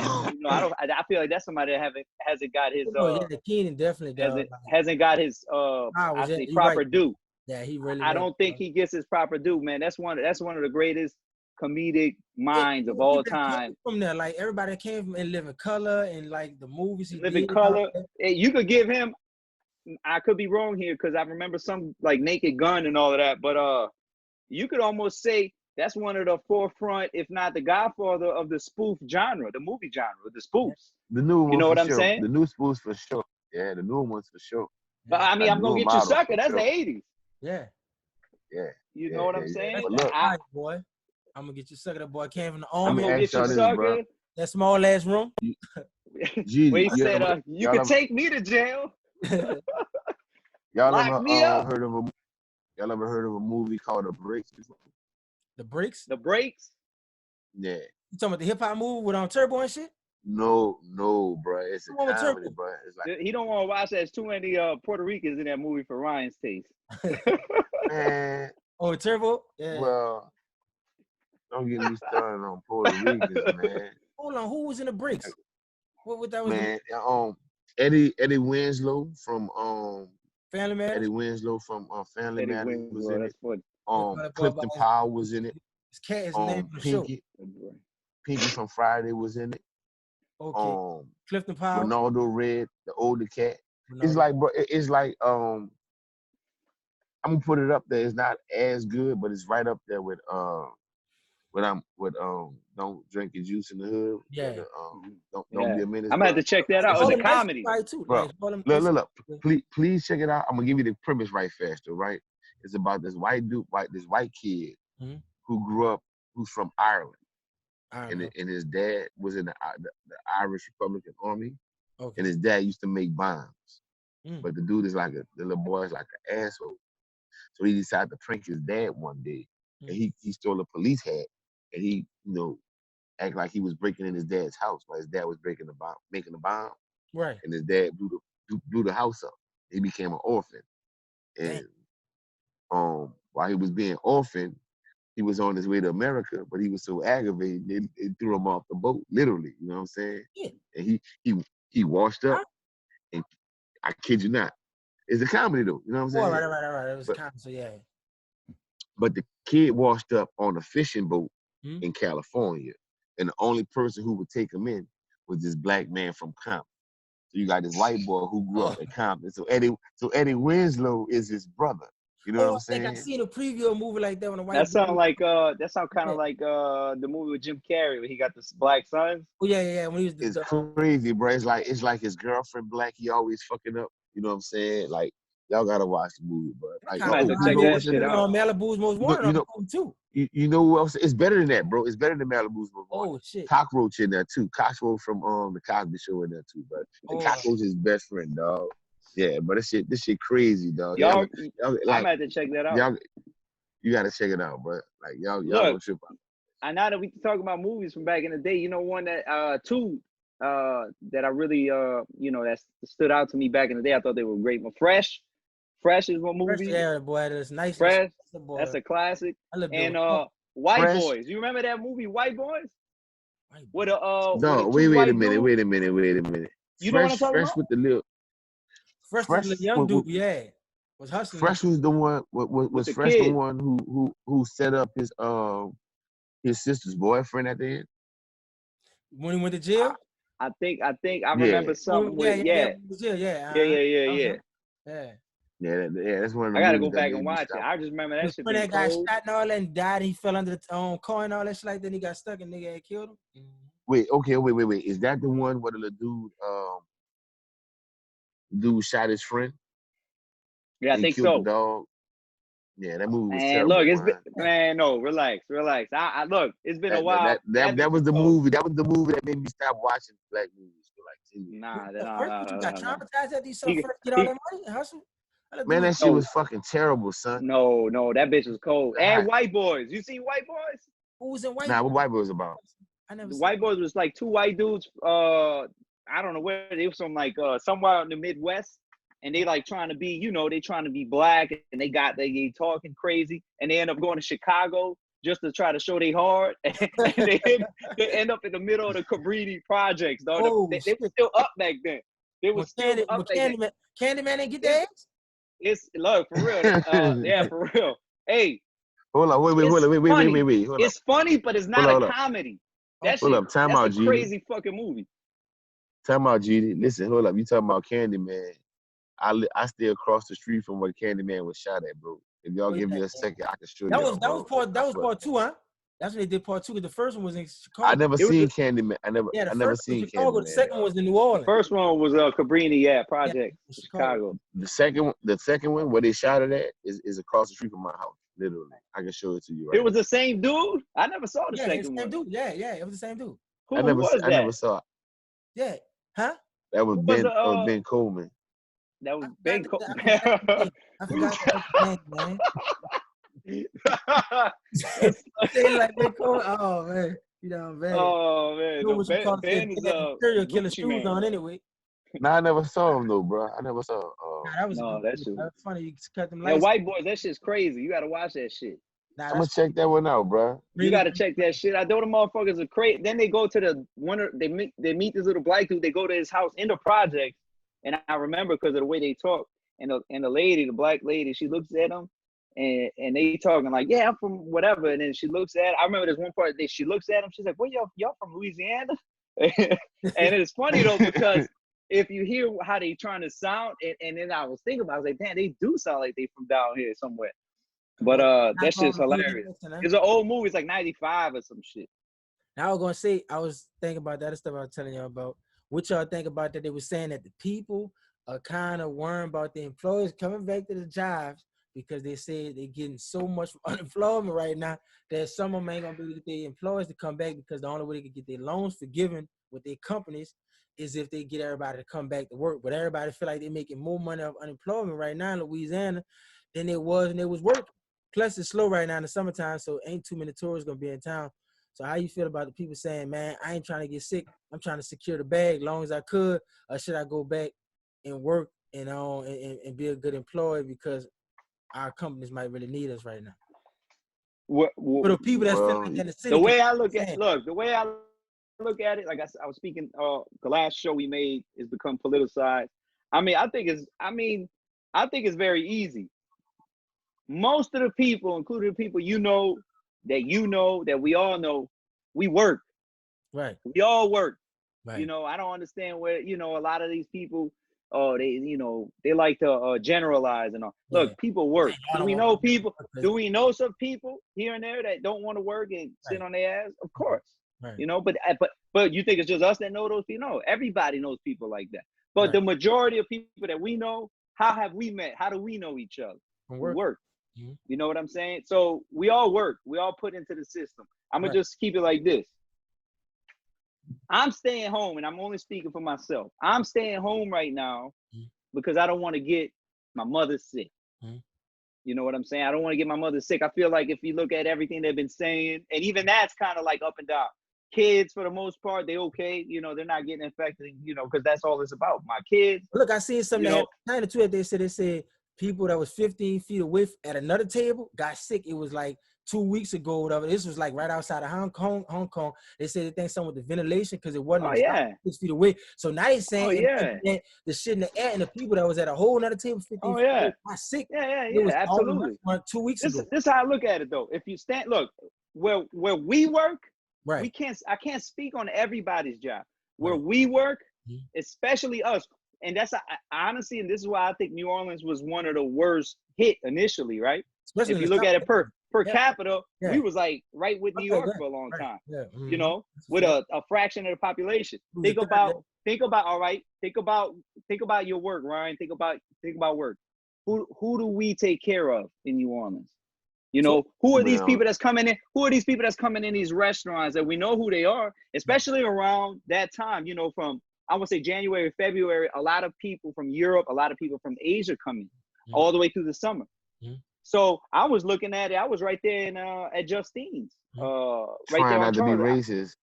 I feel like that's somebody that hasn't got his. The Keenan definitely hasn't got his proper due. Yeah, he really. I don't think he gets his proper due, man. That's one of the greatest comedic minds of all time. From there, like everybody came from and Living Color and like the movies he Living Color. You could give him. I could be wrong here because I remember some like Naked Gun and all of that, but you could almost say that's one of the forefront, if not the godfather of the spoof genre, the movie genre, the spoofs. The new ones, you know what I'm sure. saying? The new spoofs for sure. Yeah, the new ones for sure. But I mean, I'm gonna get you sucker. That's the 80s. Yeah. Yeah. You know what I'm saying? But look, right, boy. I'm gonna get you sucker. That boy came from the I'm army. gonna get you this, sucker. bro. That small ass room. Geedy, Where he said, "You can take me to jail." Y'all Lock ever me up. y'all ever heard of a movie called The Breaks? The Breaks? The Breaks? Yeah. You talking about the hip hop movie with Turbo and shit? No, bro. It's a comedy, bro. It's like he don't want to watch that. There's too many Puerto Ricans in that movie for Ryan's taste. man. Oh, Turbo? Yeah. Well, don't get me started on Puerto Ricans, man. Hold on, who was in The Breaks? What that was? Man, Eddie Winslow from Family Matters. Eddie Winslow from Family Eddie Matters Winslow, was in that's it. funny. Clifton Powell was in it. His cat is the name of the show. Pinky from Friday was in it. Okay. Clifton Powell. Ronaldo Red, the older cat. It's like, bro. It's like I'm gonna put it up there. It's not as good, but it's right up there with Don't Drink Your Juice in the Hood. Yeah. Don't be a menace. I'm gonna have to check that out. It's a comedy. Bro, look. Please check it out. I'm gonna give you the premise right faster, right? It's about this white kid who grew up, who's from Ireland. And his dad was in the Irish Republican Army. Okay. And his dad used to make bombs. But the dude is the little boy is like an asshole. So he decided to prank his dad one day. And he stole a police hat and he, act like he was breaking in his dad's house while his dad was making a bomb. Right. And his dad blew the house up. He became an orphan. And while he was being orphaned, he was on his way to America, but he was so aggravated, it threw him off the boat, literally. You know what I'm saying? Yeah. And he washed up, and I kid you not, it's a comedy though. You know what I'm saying? Right. It was comedy, so yeah. But the kid washed up on a fishing boat in California, and the only person who would take him in was this black man from Compton. So you got this white boy who grew up in Compton. So Eddie Winslow is his brother. You know what I'm saying? I think I seen a preview of a movie like that when the white. That sound kind of like the movie with Jim Carrey where he got the black sons. Oh yeah. When he was it's crazy, bro. It's like his girlfriend black. He always fucking up. You know what I'm saying? Like y'all gotta watch the movie, bro. Like, I had to check that shit out. Malibu's Most Wanted too. You know who else? It's better than that, bro. It's better than Malibu's Most Wanted. Oh shit. Cockroach in there too. Cockroach from the Cosby Show in there too, bro. And Cockroach is his best friend, dog. Yeah, but this shit crazy, dog. Y'all I'm gonna have to check that out. You gotta check it out, bro. Like y'all gonna trip out. I know that we talk about movies from back in the day. You know, one that two that I really that stood out to me back in the day. I thought they were great. But Fresh is one movie. Yeah, boy, that's nice. Fresh, that's a classic. And White Boys. You remember that movie, White Boys? With no, wait a minute. You know what I'm talking about? With the little. Fresh was the young dude, was hustling. Fresh was the one. Was Fresh the one who set up his sister's boyfriend at the end? When he went to jail? I think I remember something. Yeah. That's one of the. I gotta go back and watch it. I just remember that shit. When that guy shot and all that and died, he fell under the car and all that shit like that. He got stuck and nigga had killed him. Wait. Is that the one where the dude shot his friend? Yeah, I think so. The dog. Yeah, that movie was terrible. Look, no, relax. I look, it's been a while. That was the movie. That was the movie that made me stop watching black movies for like 10 years. You got traumatized after you saw first get all that money and hustle? Man, that shit was fucking terrible, son. No, that bitch was cold. And White Boys. You see White Boys? Who was in White Boys? Nah, what White Boys about? The White Boys was like two white dudes. I don't know where they was from, like somewhere in the Midwest. And they like trying to be, they trying to be black, and they talking crazy, and they end up going to Chicago just to try to show they hard, and they end up in the middle of the Cabrini projects, dog. They were still up back then. They were still up back then. Candyman didn't get their ass? It's look for real. Yeah, for real. Hey, hold on, wait. Hold it's funny, but it's not a comedy. That's a crazy fucking movie. Time out, Geedy. Listen, hold up. You talking about Candyman? I stay across the street from where Candyman was shot at, bro. If y'all give me a second, I can show you. That was part two, huh? That's when they did part two, because the first one was in Chicago. I never seen Candyman. I never seen Candyman. The second one was in New Orleans. First one was Cabrini, project, Chicago. The second one where they shot it at is across the street from my house. Literally. I can show it to you It right was now. the same dude? I never saw the Yeah, it's second the same one. dude. Yeah, it was the same dude. Who was I never that? saw it. Yeah. Huh? That was Who was Ben. That was Ben Coleman. that was I Ben forgot, I forgot his name. I forgot his name, man. That's, Say it like Ben Cole. Oh man, you know man. oh man, You know no, what you call Ben it? is They had the serial killer Gucci shoes Man. on anyway. Nah, I never saw him though, bro. I never saw. Nah, that was No, a good that movie. shit. That was funny. You cut them Yeah, lights. white boys, that shit's crazy. You gotta watch that shit. Nah, I'm gonna check that one out, bro. You gotta check that shit. I know the motherfuckers are crazy. Then they go to the one. They meet this little black dude. They go to his house in the project, and I remember because of the way they talk. And the lady, the black lady, she looks at him, and they talking like, yeah, I'm from whatever. And then she looks at. I remember there's one part that she looks at him. She's like, well, y'all from Louisiana? And it's funny though because if you hear how they trying to sound, and then I was thinking about, it, I was like, damn, they do sound like they from down here somewhere. But that's just hilarious. It's an old movie. It's like 95 or some shit. Now I was gonna say, I was thinking about that stuff I was telling y'all about. What y'all think about that? They were saying that the people are kind of worrying about the employees coming back to the jobs because they say they're getting so much unemployment right now that some of them ain't gonna be able to get their employees to come back because the only way they can get their loans forgiven with their companies is if they get everybody to come back to work. But everybody feel like they're making more money off unemployment right now in Louisiana than it was when they was working. Plus, it's slow right now in the summertime, so ain't too many tourists gonna be in town. So how you feel about the people saying, man, I ain't trying to get sick. I'm trying to secure the bag as long as I could, or should I go back and work and be a good employee because our companies might really need us right now? For the people that's feeling like in the city. The way I look at it, like I was speaking, the last show we made is become politicized. I think it's very easy. Most of the people, including the people that we all know, we work. Right. We all work. Right. You know, I don't understand where, a lot of these people, they like to generalize and all. Yeah. Look, people work. Do we know people? Do we know some people here and there that don't want to work and sit on their ass? Of course. Right. But you think it's just us that know those people? No, everybody knows people like that. But the majority of people that we know, how have we met? How do we know each other? We work. Mm-hmm. You know what I'm saying? So we all work. We all put into the system. I'm going to just keep it like this. I'm staying home, and I'm only speaking for myself. I'm staying home right now because I don't want to get my mother sick. You know what I'm saying? I don't want to get my mother sick. I feel like if you look at everything they've been saying, and even that's kind of like up and down. Kids, for the most part, they okay. They're not getting infected, because that's all it's about. My kids. Look, I seen something that kind of too. They said people that was 15 feet away at another table got sick. It was like 2 weeks ago, whatever. This was like right outside of Hong Kong. They said they think something with the ventilation because it wasn't 6 feet away. So now they saying that the shit in the air and the people that was at a whole another table 15 feet away got sick. Yeah, absolutely. 2 weeks ago. This is how I look at it though. If you look, where we work, right. I can't speak on everybody's job. Where we work, especially us. And that's honestly, and this is why I think New Orleans was one of the worst hit initially, right? Especially if you look at it per capita, we was like right with New York for a long time. Yeah. With a fraction of the population. Think about your work, Ryan. Think about work. Who do we take care of in New Orleans? Who are these people that's coming in? Who are these people that's coming in these restaurants that we know who they are, especially around that time, from I would say January, February, a lot of people from Europe, a lot of people from Asia coming all the way through the summer. So I was looking at it. I was right there in at Justine's. Right trying there not to be racist.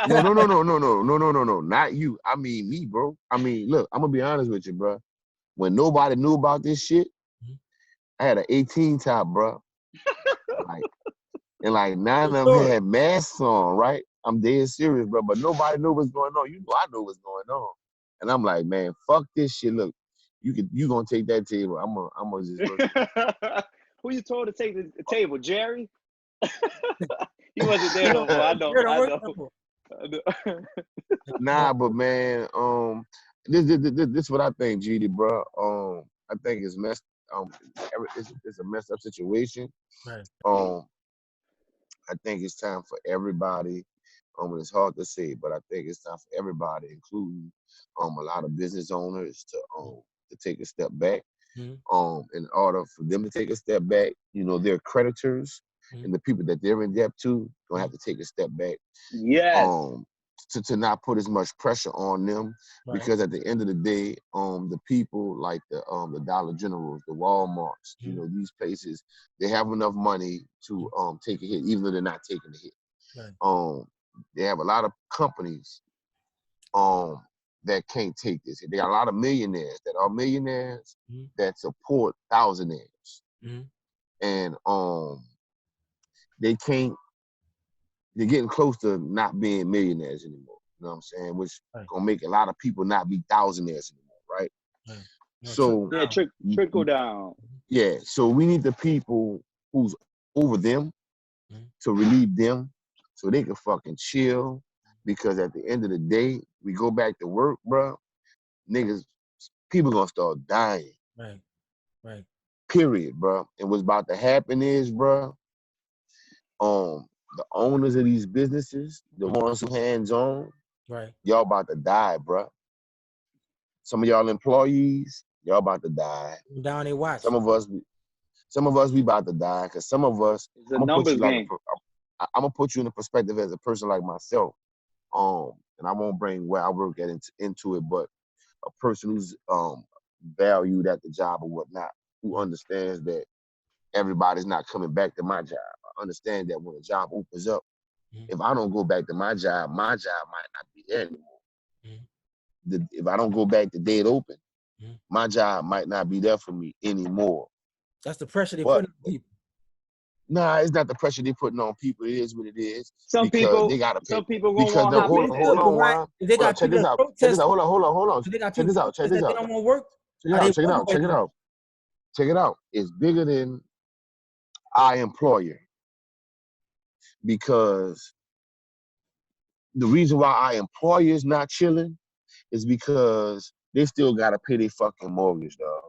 No. Not you. I mean me, bro. I mean, look, I'm gonna be honest with you, bro. When nobody knew about this shit, I had an 18 top, bro. And 9 of them had masks on, right? I'm dead serious, bro. But nobody knew what's going on. I know what's going on. And I'm like, man, fuck this shit. Look, you gonna take that table. I'm gonna just look. Who you told to take the table? Jerry? He wasn't there no more. I know. Nah, but man, this is what I think, Geedy, bro. I think it's messed. It's a messed up situation. Right. I think it's time for everybody. It's hard to say, but I think it's time for everybody, including a lot of business owners, to take a step back. In order for them to take a step back, you know, their creditors and the people that they're in debt to gonna have to take a step back. Yes. To not put as much pressure on them, because at the end of the day, the people like the Dollar Generals, the Walmarts, you know, these places, they have enough money to take a hit, even though they're not taking a hit. They have a lot of companies that can't take this. They got a lot of millionaires that are millionaires that support thousandaires, and they can't. They're getting close to not being millionaires anymore. You know what I'm saying? Which gonna make a lot of people not be thousandaires anymore, right? So yeah, trickle down. Yeah, so we need the people who's over them to relieve them, so they can fucking chill. Because at the end of the day, we go back to work, bro. Niggas, people gonna start dying. Right. Period, bro. And what's about to happen is, bro, the owners of these businesses, the ones who hands on, y'all about to die, bro. Some of y'all employees, y'all about to die. Down they watch. Some of us, we about to die, because some of us, it's a numbers game. I'm gonna put you in a perspective as a person like myself, and I won't bring where I work at into it, but a person who's valued at the job or whatnot, who understands that everybody's not coming back to my job. I understand that when a job opens up, if I don't go back to my job might not be there anymore. If I don't go back the day it opened, my job might not be there for me anymore. That's the pressure they put on people. Nah, it's not the pressure they're putting on people. It is what it is. Some people, they gotta pay. Some people gonna because want the, to hold on, Juan. They got check this out. Check this out. Hold on. So they got check this out. They don't want to work. Check it out. It's bigger than our employer, because the reason why our employer is not chilling is because they still gotta pay their fucking mortgage, dog.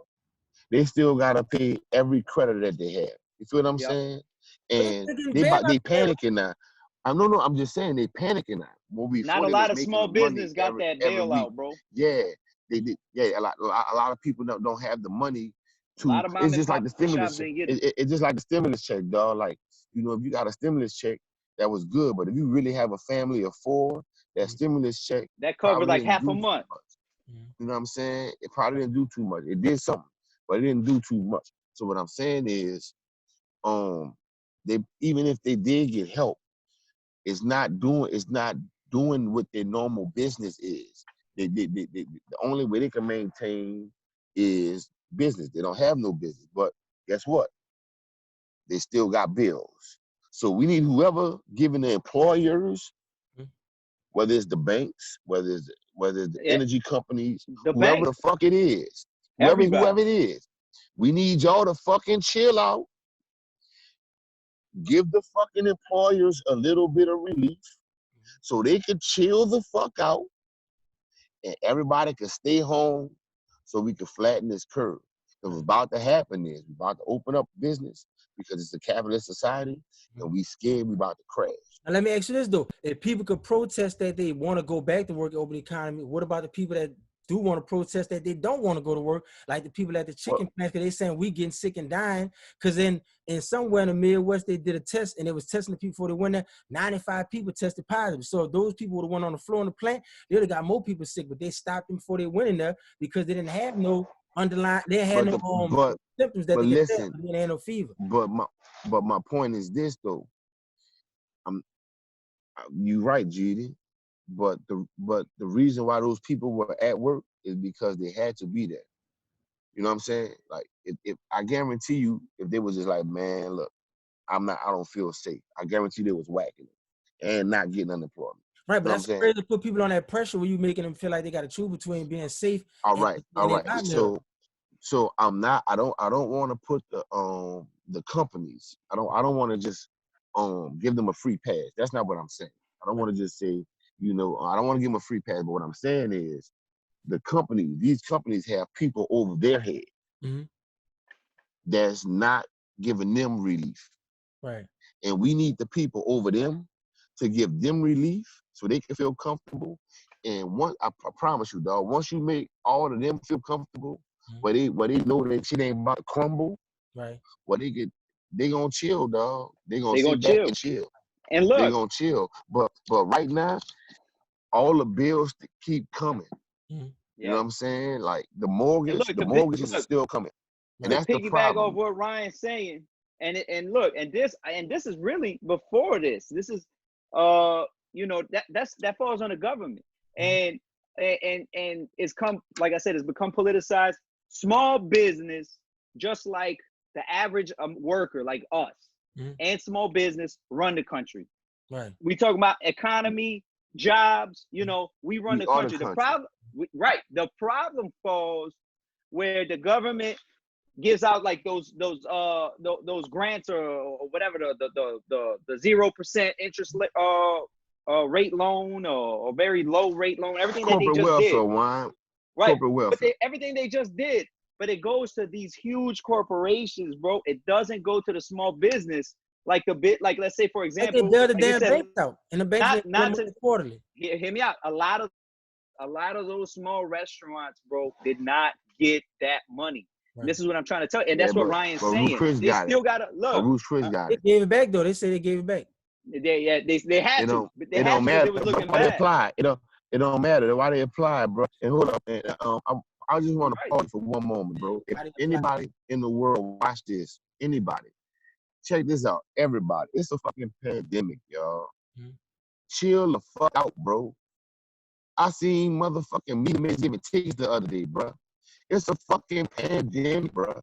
They still gotta pay every credit that they have. You feel what I'm saying? And they panicking now. I'm just saying they panicking now. Not a lot of small business got that bailout, bro. Yeah, they did. Yeah, a lot of people don't have the money to. It's just like the stimulus check. It's just like the stimulus check, dog. Like, you know, if you got a stimulus check, that was good. But if you really have a family of 4, that stimulus check that covered like half a month. You know what I'm saying? It probably didn't do too much. It did something, but it didn't do too much. So what I'm saying is, they, even if they did get help, it's not doing what their normal business is. The only way they can maintain is business. They don't have no business. But guess what? They still got bills. So we need whoever giving the employers, whether it's the banks, whether it's the energy companies, whoever the fuck it is, whoever it is, we need y'all to fucking chill out. Give the fucking employers a little bit of relief so they can chill the fuck out and everybody can stay home so we can flatten this curve. Because what's about to happen is we're about to open up business because it's a capitalist society and we scared we about to crash. Now let me ask you this though. If people could protest that they want to go back to work, open the economy, what about the people that do want to protest that they don't want to go to work, like the people at the chicken plant, because they saying we getting sick and dying? Because in somewhere in the Midwest, they did a test and they was testing the people before they went there. 95 people tested positive. So if those people would have went on the floor in the plant, they would have got more people sick, but they stopped them before they went in there because they didn't have no underlying, they had no symptoms that they could tell. They didn't have no fever. But my point is this though. You're right, Geedy. But the reason why those people were at work is because they had to be there. You know what I'm saying? Like, if I guarantee you, if they was just like, man, look, I don't feel safe. I guarantee they was whacking it and not getting unemployment. Right, but that's crazy to put people on that pressure where you making them feel like they got to choose between being safe. All right. So I don't want to put the companies. I don't want to just give them a free pass. That's not what I'm saying. I don't want to just say, you know, I don't want to give them a free pass, but what I'm saying is these companies have people over their head that's not giving them relief. Right. And we need the people over them to give them relief so they can feel comfortable. And I promise you, dog, once you make all of them feel comfortable, where they know that shit ain't about to crumble, Right. where they gonna chill, dog. They gonna They gonna sit back chill. and chill. And They look, gonna chill. But right now, all the bills keep coming. You know what I'm saying? Like the mortgages are still coming. And to that's the piggyback problem. off what Ryan's saying, and look, and this is really before this. This is you know, that falls on the government. And it's like I said, it's become politicized. Small business, just like the average worker like us, and small business run the country. Right. We talk about economy, jobs, you know, we run the country. The problem, the problem falls where the government gives out like those grants or whatever, the 0% interest rate loan or very low rate loan, everything that they Corporate just did. welfare, Right. Corporate welfare. Everything they just did, but it goes to these huge corporations, bro. It doesn't go to the small business like let's say for example, they bail the like you damn said, banks out, and the banks not to quarterly. hear me out. A lot of those small restaurants, bro, did not get that money. Right. This is what I'm trying to tell you, and that's what Ryan's saying. They still gotta look. Bruce Chris got it. They gave it back though. They say they gave it back. They had to. They don't matter. It was looking bad. They apply. It don't matter why they apply, bro. And hold up, man. I just want to pause for one moment, bro. If anybody in the world watch this, anybody, check this out. Everybody, it's a fucking pandemic, y'all. Chill the fuck out, bro. I seen motherfucking Media Mates giving tickets the other day, bro. It's a fucking pandemic, bro.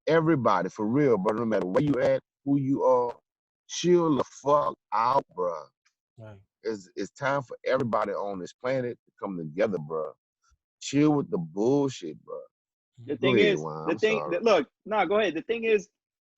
Everybody, for real, bro. No matter where you at, who you are, chill the fuck out, bro. Right. It's time for everybody on this planet to come together, bro. Chill with the bullshit, bro. The thing is, go ahead. The thing is,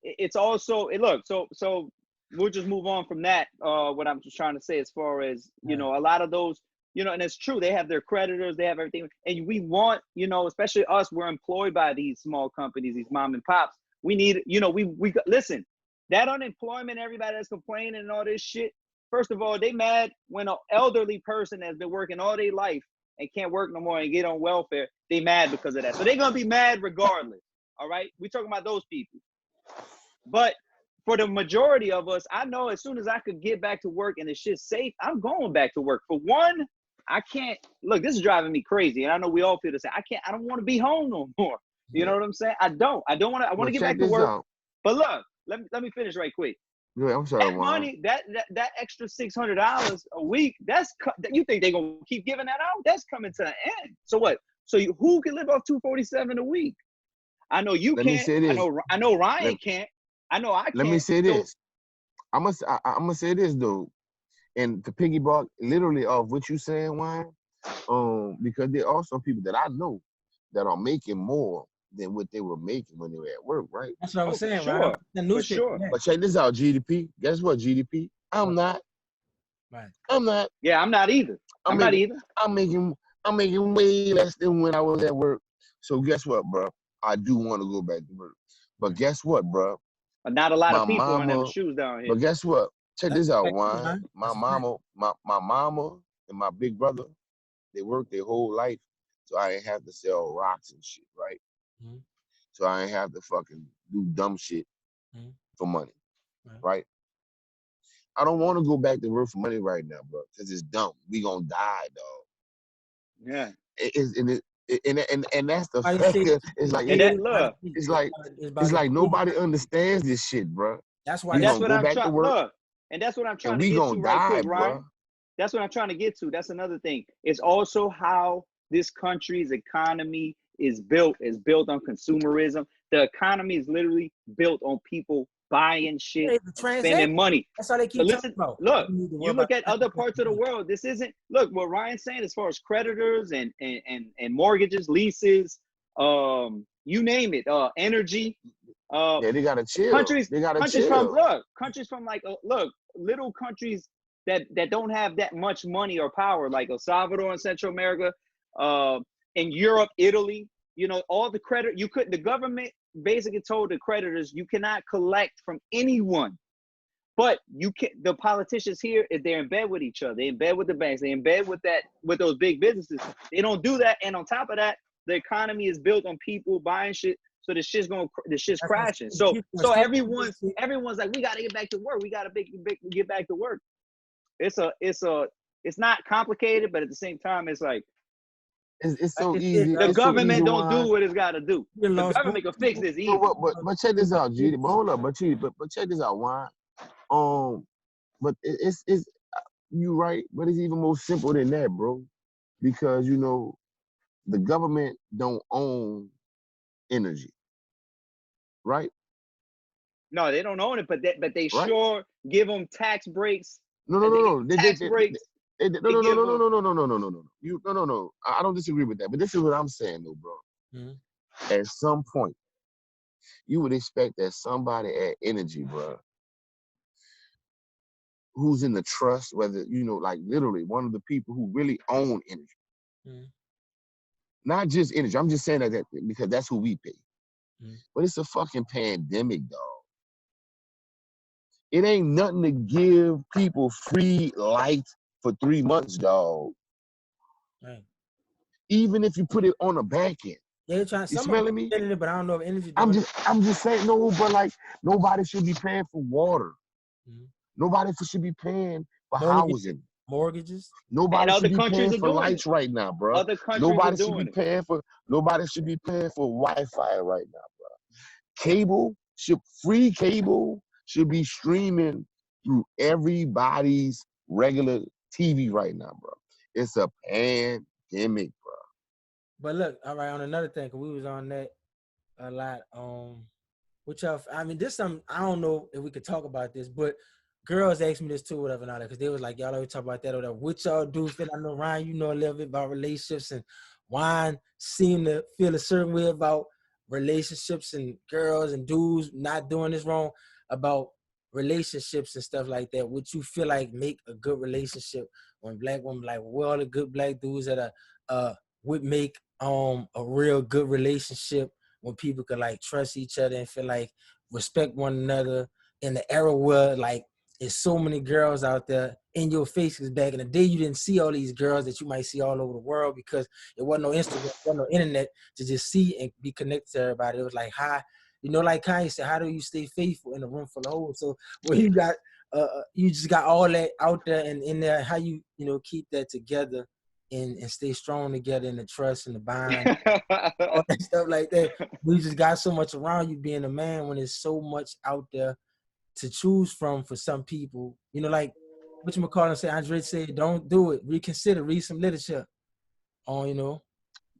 it's also so we'll just move on from that. What I'm just trying to say, as far as you know, a lot of those, you know, and it's true, they have their creditors, they have everything, and we want, you know, especially us, we're employed by these small companies, these mom and pops. We need, you know, we listen. That unemployment, everybody that's complaining and all this shit. First of all, they mad when an elderly person has been working all their life and can't work no more and get on welfare. They mad because of that. So they're gonna be mad regardless. All right, we talking about those people. But for the majority of us, I know as soon as I could get back to work and the shit's safe, I'm going back to work. For one, I can't look. This is driving me crazy, and I know we all feel the same. I don't want to be home no more. You know what I'm saying? I don't want to. I want to get back to work. Out. But look, let me finish right quick. Yeah, I'm sorry. That money, that extra $600 a week, you think they're gonna keep giving that out? That's coming to an end. So what? So who can live off $247 a week? I know you can't. I know Ryan can't. I know I can't. Let me say this. I'm gonna say this though, and to piggyback literally off what you saying, Wayne, because there are some people that I know that are making more than what they were making when they were at work, right? That's what I was saying, sure. right? The new shit. Sure. But check this out, GDP. Guess what, GDP? I'm not. Right. I'm not. Yeah, I'm not either. I'm not either. I'm making way less than when I was at work. So guess what, bro? I do want to go back to work. But guess what, bro? Not a lot of people in them shoes down here. But guess what? Check this out, Juan. My mama and my big brother, they worked their whole life. So I ain't have to sell rocks and shit, right? Mm-hmm. So I ain't have to fucking do dumb shit for money, right? I don't want to go back to work for money right now, bro, because it's dumb. We gonna die, dog. Yeah. And that's the fact. It's like nobody understands this shit, bro. That's why. That's what I'm trying to look. And that's what I'm trying to get to right quick, right? Bro. That's what I'm trying to get to. That's another thing. It's also how this country's economy is built. It's built on consumerism. The economy is literally built on people buying shit, spending money. That's all they keep talking about. Look, you look at other parts of the world. This isn't. Look, what Ryan's saying as far as creditors and mortgages, leases, you name it, energy. Yeah, they gotta chill. Countries from like little countries that don't have that much money or power, like El Salvador and Central America, in Europe, Italy. You know, all the credit the government basically told the creditors you cannot collect from anyone, but the politicians here, if they're in bed with each other, they're in bed with the banks, they're in bed with those big businesses. They don't do that, and on top of that, the economy is built on people buying shit. So the shit's crashing. So everyone's like, we gotta get back to work. We gotta get back to work. It's not complicated, but at the same time, it's like it's so easy. The government so don't do what it's gotta do. The government can fix this easy. But check this out, Geedy. But hold up, but check this out, why? But it's you right, but it's even more simple than that, bro. Because you know, the government don't own energy, right? No, they don't own it, but they sure give them tax breaks. No. Tax breaks. No. No. I don't disagree with that, but this is what I'm saying, though, bro. Mm-hmm. At some point, you would expect that somebody at energy, bro, who's in the trust, whether you know, like literally one of the people who really own energy, not just energy. I'm just saying that because that's who we pay. But it's a fucking pandemic, dog. It ain't nothing to give people free light for 3 months, dog. Right. Even if you put it on the back end. They're trying. You smelling me? But I don't know if energy. I'm just saying, no, but like nobody should be paying for water. Nobody should be paying for housing. Mortgages. Nobody should be paying for lights right now, bro. Other countries should be paying for Wi-Fi right now, bro. Free cable should be streaming through everybody's regular TV right now, bro. It's a pandemic, bro. But look, all right, on another thing, cause we was on that a lot. Which I mean, this something I don't know if we could talk about this, but girls asked me this too, whatever, and all that, because they was like, y'all always talk about that or whatever. What y'all do? I know, Ryan, you know a little bit about relationships, and Wayne seem to feel a certain way about relationships and girls and dudes not doing this wrong about relationships and stuff like that. Would you feel like make a good relationship when black women, like, well, all the good black dudes that would make a real good relationship when people could like trust each other and feel like respect one another in the era where like there's so many girls out there in your face, because back in the day you didn't see all these girls that you might see all over the world because it wasn't no Instagram, it wasn't no internet to just see and be connected to everybody. It was like, hi, you know, like Kanye said, how do you stay faithful in a room full of hoes? So when you got you just got all that out there and in there, how you know keep that together and stay strong together in the trust and the bond, all that stuff like that. We just got so much around you being a man when there's so much out there to choose from for some people. You know, like whatchamacallit say, Andre said, don't do it. Reconsider, read some literature on, you know,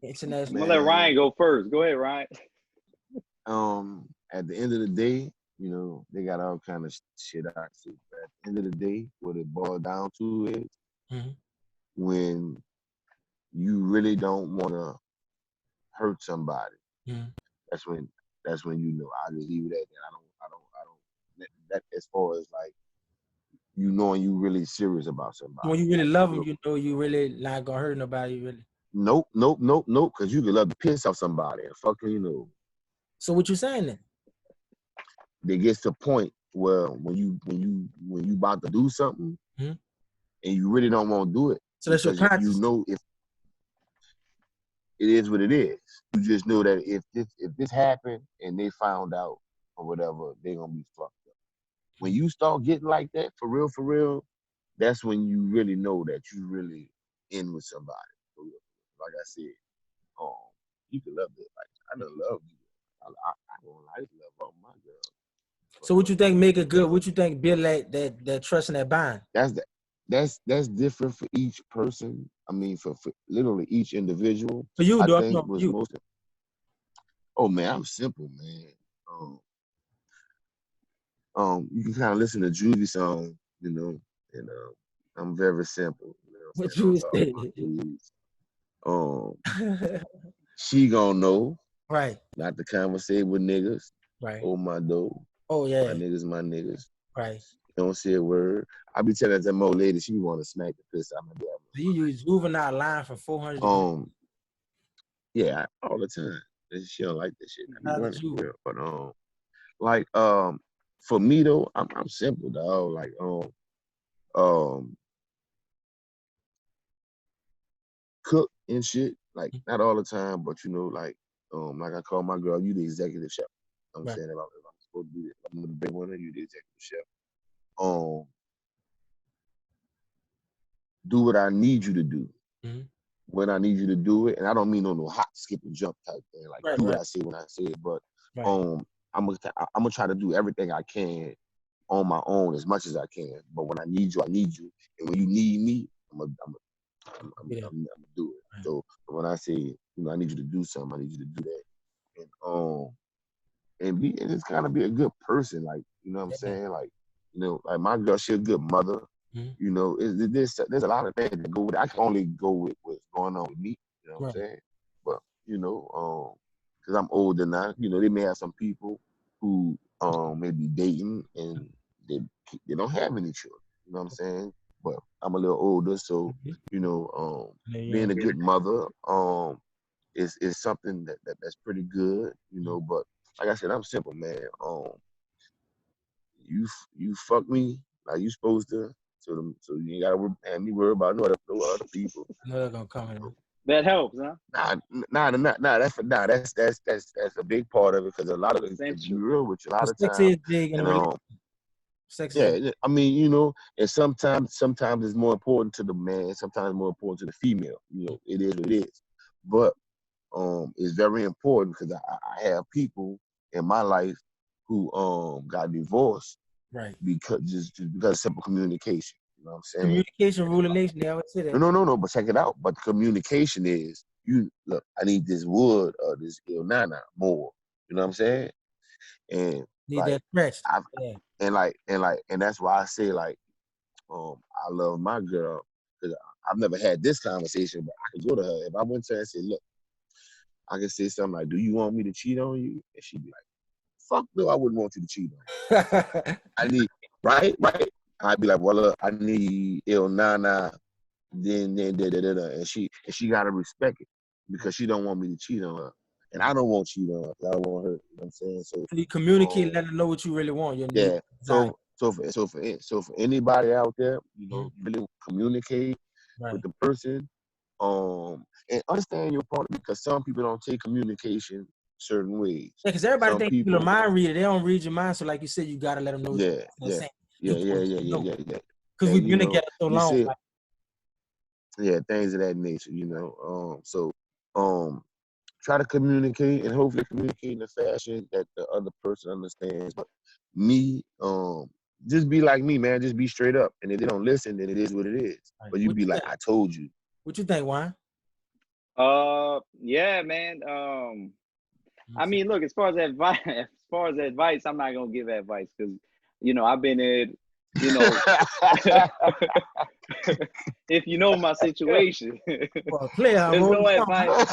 international. I'm gonna let Ryan go first. Go ahead, Ryan. At the end of the day, you know, they got all kind of shit I see. But at the end of the day, what it boils down to is when you really don't want to hurt somebody, that's when you know. I just leave it at that. I don't. That as far as like you knowing you really serious about somebody. When you really love them, you know you really not gonna hurt nobody. Really. Nope. Because you could love the piss off somebody and fucking, you know. So what you saying then? It gets to a point where when you about to do something and you really don't want to do it. So that's your conscience. You know if it is what it is. You just know that if this happened and they found out or whatever, they're gonna be fucked up. When you start getting like that, for real, that's when you really know that you really in with somebody. For real. Like I said, you can love it. Like I don't love you. I just love all my girls. So what you think make it good? What you think build that trust and that bond? That's different for each person. I mean, for literally each individual. For you, I think was most. Oh man, I'm simple, man. You can kind of listen to Juvie song, you know, and I'm very simple. You know, what you say? She gonna know, right? Not to conversate with niggas, right? Oh my dough, oh yeah, my niggas, right? Don't say a word. I be telling that old lady she want to smack the piss out of me. You use juvenile line from 400. Yeah, all the time. She don't like this shit. But like for me though, I'm simple, dog. Like cook and shit. Like not all the time, but you know, like I call my girl, you the executive chef. I'm saying if I'm supposed to be, I'm the big one, you the executive chef. Do what I need you to do when I need you to do it, and I don't mean no hop, skip, and jump type thing. Like do what I say when I say it, but I'm gonna try to do everything I can on my own as much as I can. But when I need you, and when you need me, I'm gonna do it. Right. So when I say, you know, I need you to do something, I need you to do that, and just kind of be a good person, like, you know what I'm saying, like, you know, like my girl, she a good mother. You know, there's a lot of things that go with it. I can only go with what's going on with me. You know what I'm saying? But you know, because I'm older now, you know, they may have some people who may be dating and they don't have any children. You know what I'm saying? But I'm a little older, so you know, being a good mother is something that's pretty good. You know, but like I said, I'm simple, man. You fuck me like you supposed to. So you ain't gotta have me worry about no other people. I know they're gonna come in. That helps, huh? Nah. That's a big part of it, because a lot of it, to be real with you, a lot of times. Sex is big in a relationship. Sex is I mean, you know, and sometimes it's more important to the man, sometimes more important to the female. You know, it is what it is. But it's very important, because I have people in my life who got divorced. Right. Because of simple communication. You know what I'm saying? Communication rule of nation. They always say that. No. But check it out. But the communication is, you look, I need this wood or this nana more. You know what I'm saying? And need like, that fresh. And that's why I say, like, I love my girl, because I've never had this conversation, but I could go to her if I went to her and say, look, I can say something like, do you want me to cheat on you? And she'd be like, fuck no, I wouldn't want you to cheat on me. I need, right? I'd be like, well, I need nana, then and she gotta respect it, because she don't want me to cheat on her, and I don't want to cheat on her. I don't want her. You know what I'm saying? So you communicate, let her know what you really want. So for anybody out there, you know, really communicate with the person, and understand your partner, because some people don't take communication certain ways. Yeah, because everybody thinks people are mind reader. They don't read your mind. So like you said, you gotta let them know. Yeah. Because we've been together so long. Things of that nature, you know. So try to communicate, and hopefully communicate in a fashion that the other person understands. But me, just be like me, man. Just be straight up. And if they don't listen, then it is what it is. Right. But you be like, I told you. What you think, Wayne? Yeah, man. I mean, look, as far as advice, I'm not gonna give advice, because, you know, I've been in, you know, if you know my situation, well, there's no advice.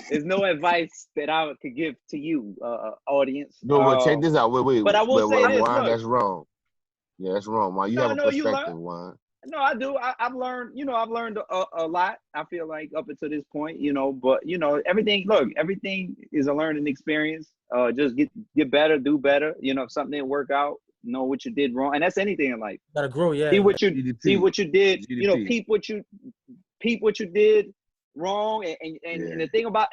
There's no advice that I could give to you, audience. No, but check this out. Wait. But I will say this. Why, that's wrong. Yeah, that's wrong. Why, you have a perspective, Why? No, I do. I've learned, you know, a lot, I feel like, up until this point, you know, but, you know, everything is a learning experience. Just get better, do better. You know, if something didn't work out, know what you did wrong. And that's anything in life. Gotta grow, yeah. See what you did, you know, peep what you did wrong. And the thing about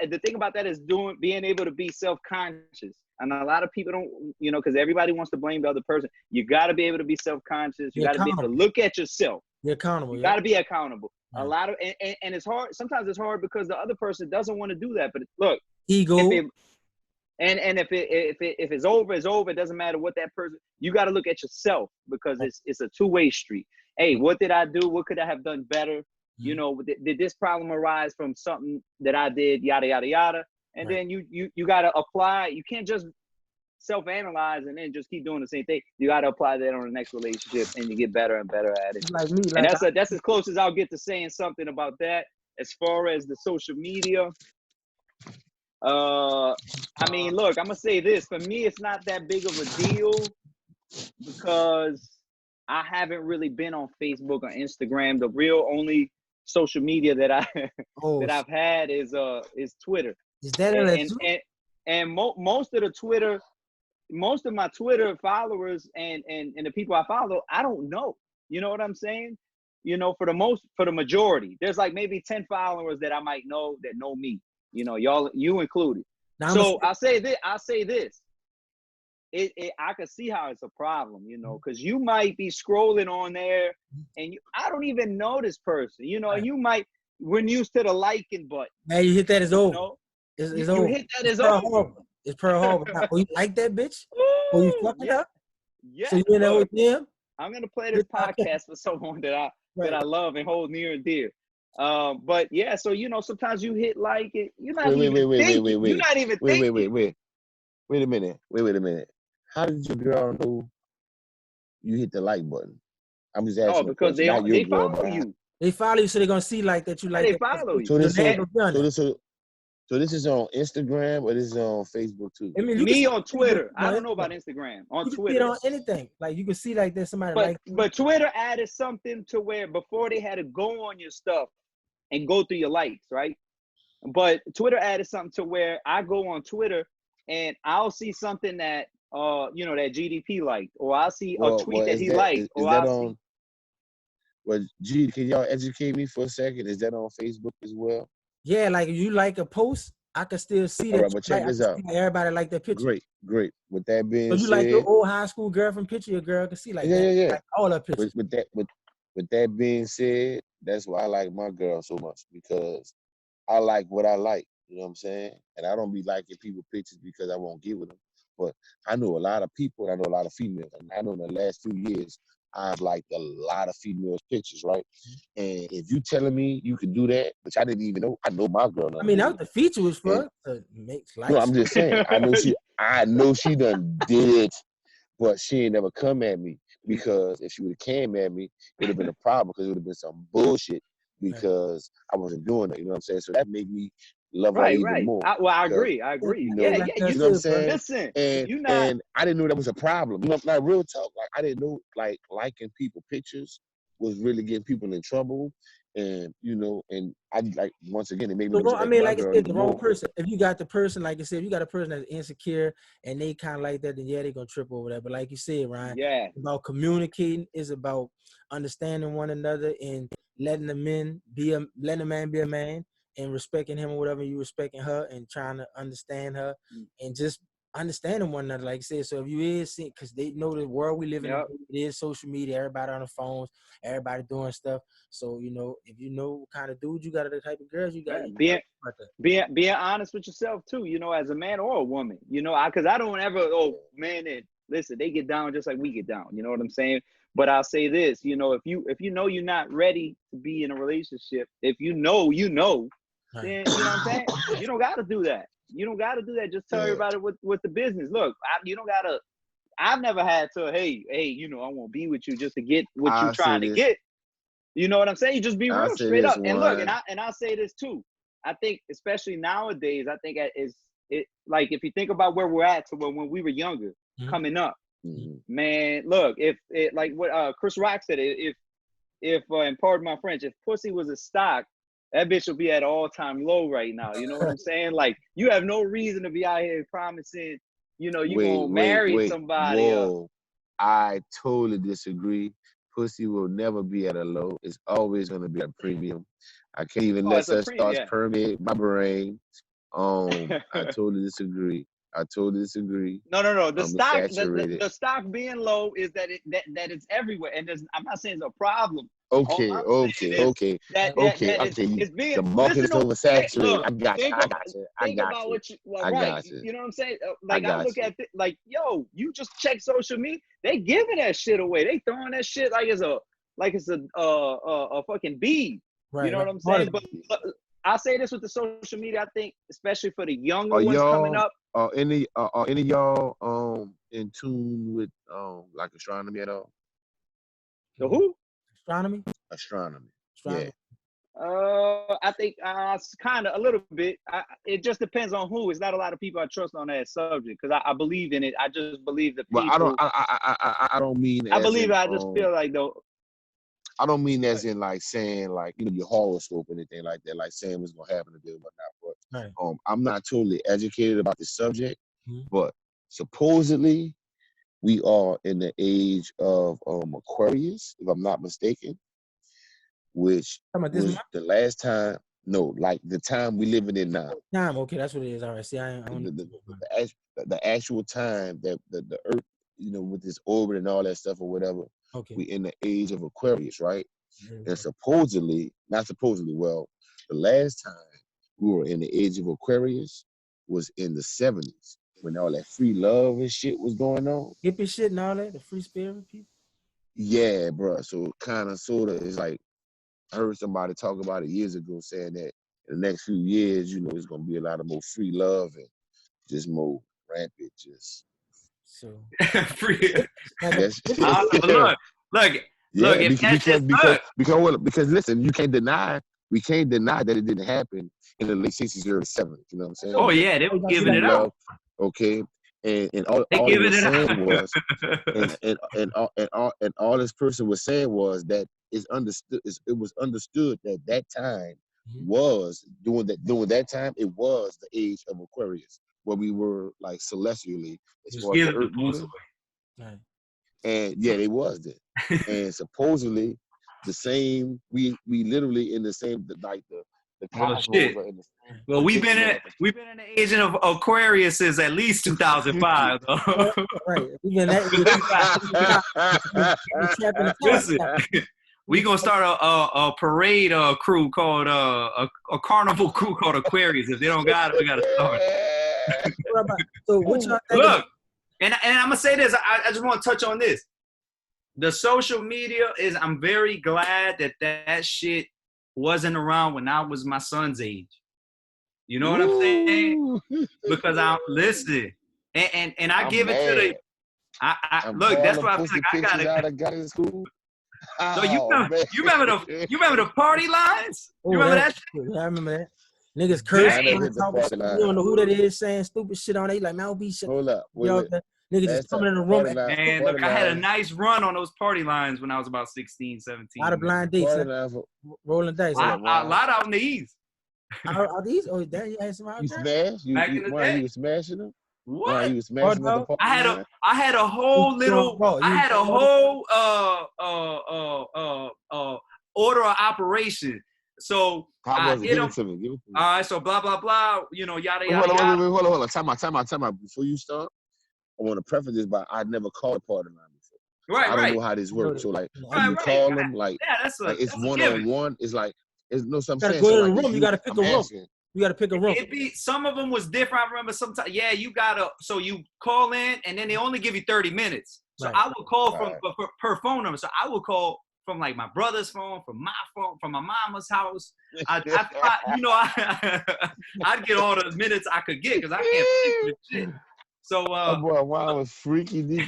that is being able to be self-conscious. And a lot of people don't, you know, because everybody wants to blame the other person. You got to be able to be self-conscious. You got to be able to look at yourself. You're accountable. You got to be accountable. Right. A lot of, and it's hard. Sometimes it's hard because the other person doesn't want to do that. But look, ego. If it's over, it's over. It doesn't matter what that person. You got to look at yourself, because it's a two-way street. Hey, what did I do? What could I have done better? You know, did this problem arise from something that I did? Yada yada yada. And then you got to apply. You can't just self-analyze and then just keep doing the same thing. You got to apply that on the next relationship, and you get better and better at it. Like me, and that's as close as I'll get to saying something about that. As far as the social media, I mean, look, I'm gonna say this. For me, it's not that big of a deal, because I haven't really been on Facebook or Instagram. The real only social media that I've had is Twitter. Is that most of my Twitter followers and the people I follow, I don't know. You know what I'm saying? for the majority. There's like maybe 10 followers that I might know that know me. You included. Now, so I say this. I can see how it's a problem, because you might be scrolling on there and I don't even know this person, and you might, we're used to the liking button. Man, you hit that, it's over. It's over. You hit that, it's over. It's Pearl Harbor. Now, you like that bitch? Ooh, you fucking up? Yeah. So you in there with them? I'm gonna play this podcast for someone that I love and hold near and dear. But yeah, so sometimes you hit like it. You're not even thinking. You're not even thinking. Wait a minute. How did your girl know you hit the like button? I'm just asking. Oh, because they follow you. They follow you, so they're gonna see like that you like. They follow you. So this is on Instagram or this is on Facebook too? I mean, me on Twitter. I don't know about Instagram. On Twitter, see it on anything. Like you can see like there's somebody but Twitter added something to where before they had to go on your stuff and go through your likes, right? But Twitter added something to where I go on Twitter and I'll see something that that GDP liked, or I'll see a tweet that he liked, or I'll see. Well, Geedy, can y'all educate me for a second? Is that on Facebook as well? Yeah, like if you like a post, I can still see that. All right, but check this out. Everybody like that picture. Great. With that being said, so you like your old high school girlfriend picture, your girl can see like that. Yeah. Like all her pictures. With that being said, that's why I like my girl so much, because I like what I like. You know what I'm saying? And I don't be liking people's pictures because I won't get with them. But I know a lot of people, and I know a lot of females. And I know in the last few years, I've liked a lot of females' pictures, right? And if you telling me you can do that, which I didn't even know, I know my girl. I mean, that was the feature was for to make likes. No, I'm just saying. I know she done did it, but she ain't never come at me, because if she would have came at me, it would have been a problem, because it would have been some bullshit because I wasn't doing it. You know what I'm saying? So that made me love her even more. I agree. You know what I'm saying? Listen, and I didn't know that was a problem. You know, like real talk. Like I didn't know like liking people pictures was really getting people in trouble. And and I like once again it made me. I mean, like I said, the wrong person. If you got the person, like I said, if you got a person that's insecure and they kind of like that, then yeah, they're gonna trip over that. But like you said, Ryan, it's about communicating, is about understanding one another and letting a man be a man and respecting him or whatever, you respecting her and trying to understand her and just understanding one another, like I said. So if you is seeing, because they know the world we live in, it is social media, everybody on the phones, everybody doing stuff. So if you know what kind of dude you got, or the type of girls you got, being honest with yourself too, as a man or a woman, because I don't ever, man, and listen, they get down just like we get down, you know what I'm saying? But I'll say this, if you know you're not ready to be in a relationship, if you know, then you know what I'm saying? You don't got to do that. You don't got to do that. Just tell everybody what the business. Look, you don't got to. I've never had to. Hey, I won't be with you just to get what you're trying to get. You know what I'm saying? You just be real, straight up. And look, and I'll say this too. I think, especially nowadays, I think it like if you think about where we're at to when we were younger, coming up, man. Look, if it like what Chris Rock said, if and pardon my French, if pussy was a stock, that bitch will be at all-time low right now. You know what I'm saying? Like, you have no reason to be out here promising, you gonna marry somebody. Whoa. I totally disagree. Pussy will never be at a low. It's always going to be a premium. I can't even let such thoughts permeate my brain. I totally disagree. No. The stock being low is that it's everywhere, and I'm not saying it's a problem. Okay. The market is oversaturated. I got you. Think about what you. Well, right. You know what I'm saying? Like I look at it, like, yo, you just check social media. They giving that shit away. They throwing that shit like it's a fucking bead. Right. You know what I'm saying? But I'll say this with the social media. I think, especially for the younger ones coming up. Are any of y'all in tune with like astronomy at all? The who? Astronomy. Yeah. I think kind of a little bit. It just depends on who. It's not a lot of people I trust on that subject because I believe in it. I just believe that people. But I don't mean. I believe it. I just feel like though. I don't mean as in like saying like your horoscope or anything like that, like saying what's gonna happen to do whatnot. But I'm not totally educated about the subject, but supposedly we are in the age of Aquarius, if I'm not mistaken. which this was month? the last time. No, like the time we living in now. Time, okay, that's what it is. All right, see, I don't the actual time that the Earth, with this orbit and all that stuff or whatever. Okay. We in the age of Aquarius, right? And supposedly, not supposedly, well, the last time we were in the age of Aquarius was in the 70s when all that free love and shit was going on. Hippie shit and all that, the free spirit people. Yeah, bro. So kind of, sort of, it's like I heard somebody talk about it years ago, saying that in the next few years, it's gonna be a lot of more free love and just more rampant, just free. Yes. Look. If because listen, we can't deny that it didn't happen in the late 60s, early 70s. You know what I'm saying? Oh yeah, they were giving it up. Okay, and all they were saying was, and all this person was saying was that it was understood that that time was during that time it was the age of Aquarius, where we were like celestially as far as the Earth moving. Right. And yeah, they was there. And supposedly the same, we literally in the same, like the cosmos are in the same. Well, we've been in the age of Aquarius since at least 2005. Right. We've been that. Listen, we gonna start a parade crew called a carnival crew called Aquarius. If they don't got it, we gotta start. So what y'all think? Look, and I'm gonna say this. I just want to touch on this. The social media is. I'm very glad that shit wasn't around when I was my son's age. You know what I'm saying? Because I listen, and I give it to the. I look. That's why I feel like I got it. So you remember the party lines? You remember that shit? Yeah, I remember that. Niggas cursing. You don't know who that is saying stupid shit on it. Like, man, I'll be shit. Hold up. Niggas just coming in the room. Man, look, I had a nice run on those party lines when I was about 16, 17. A lot of blind dates. Rolling dice. A lot out in the East. Are these? Oh, there you had some out there? Back in the day. You was smashing them? What? You was smashing them? I had a whole order of operation. So I hit them. Give it to me. All right, so blah blah blah. Yada yada. Hold on. Time out. Before you start, I want to preface this by I never called a party line before. Right, I don't know how this works. So like, when you call them, like, it's one-on-one. It's like, it's no something. You gotta go to the room. You gotta pick a room. You gotta pick a room. Some of them was different. I remember sometimes. Yeah, you gotta. So you call in, and then they only give you 30 minutes. So I would call per phone number. So I would call from like my brother's phone, from my phone, from my mama's house. I'd get all the minutes I could get because I can't think of shit. So boy, wow, was freaky.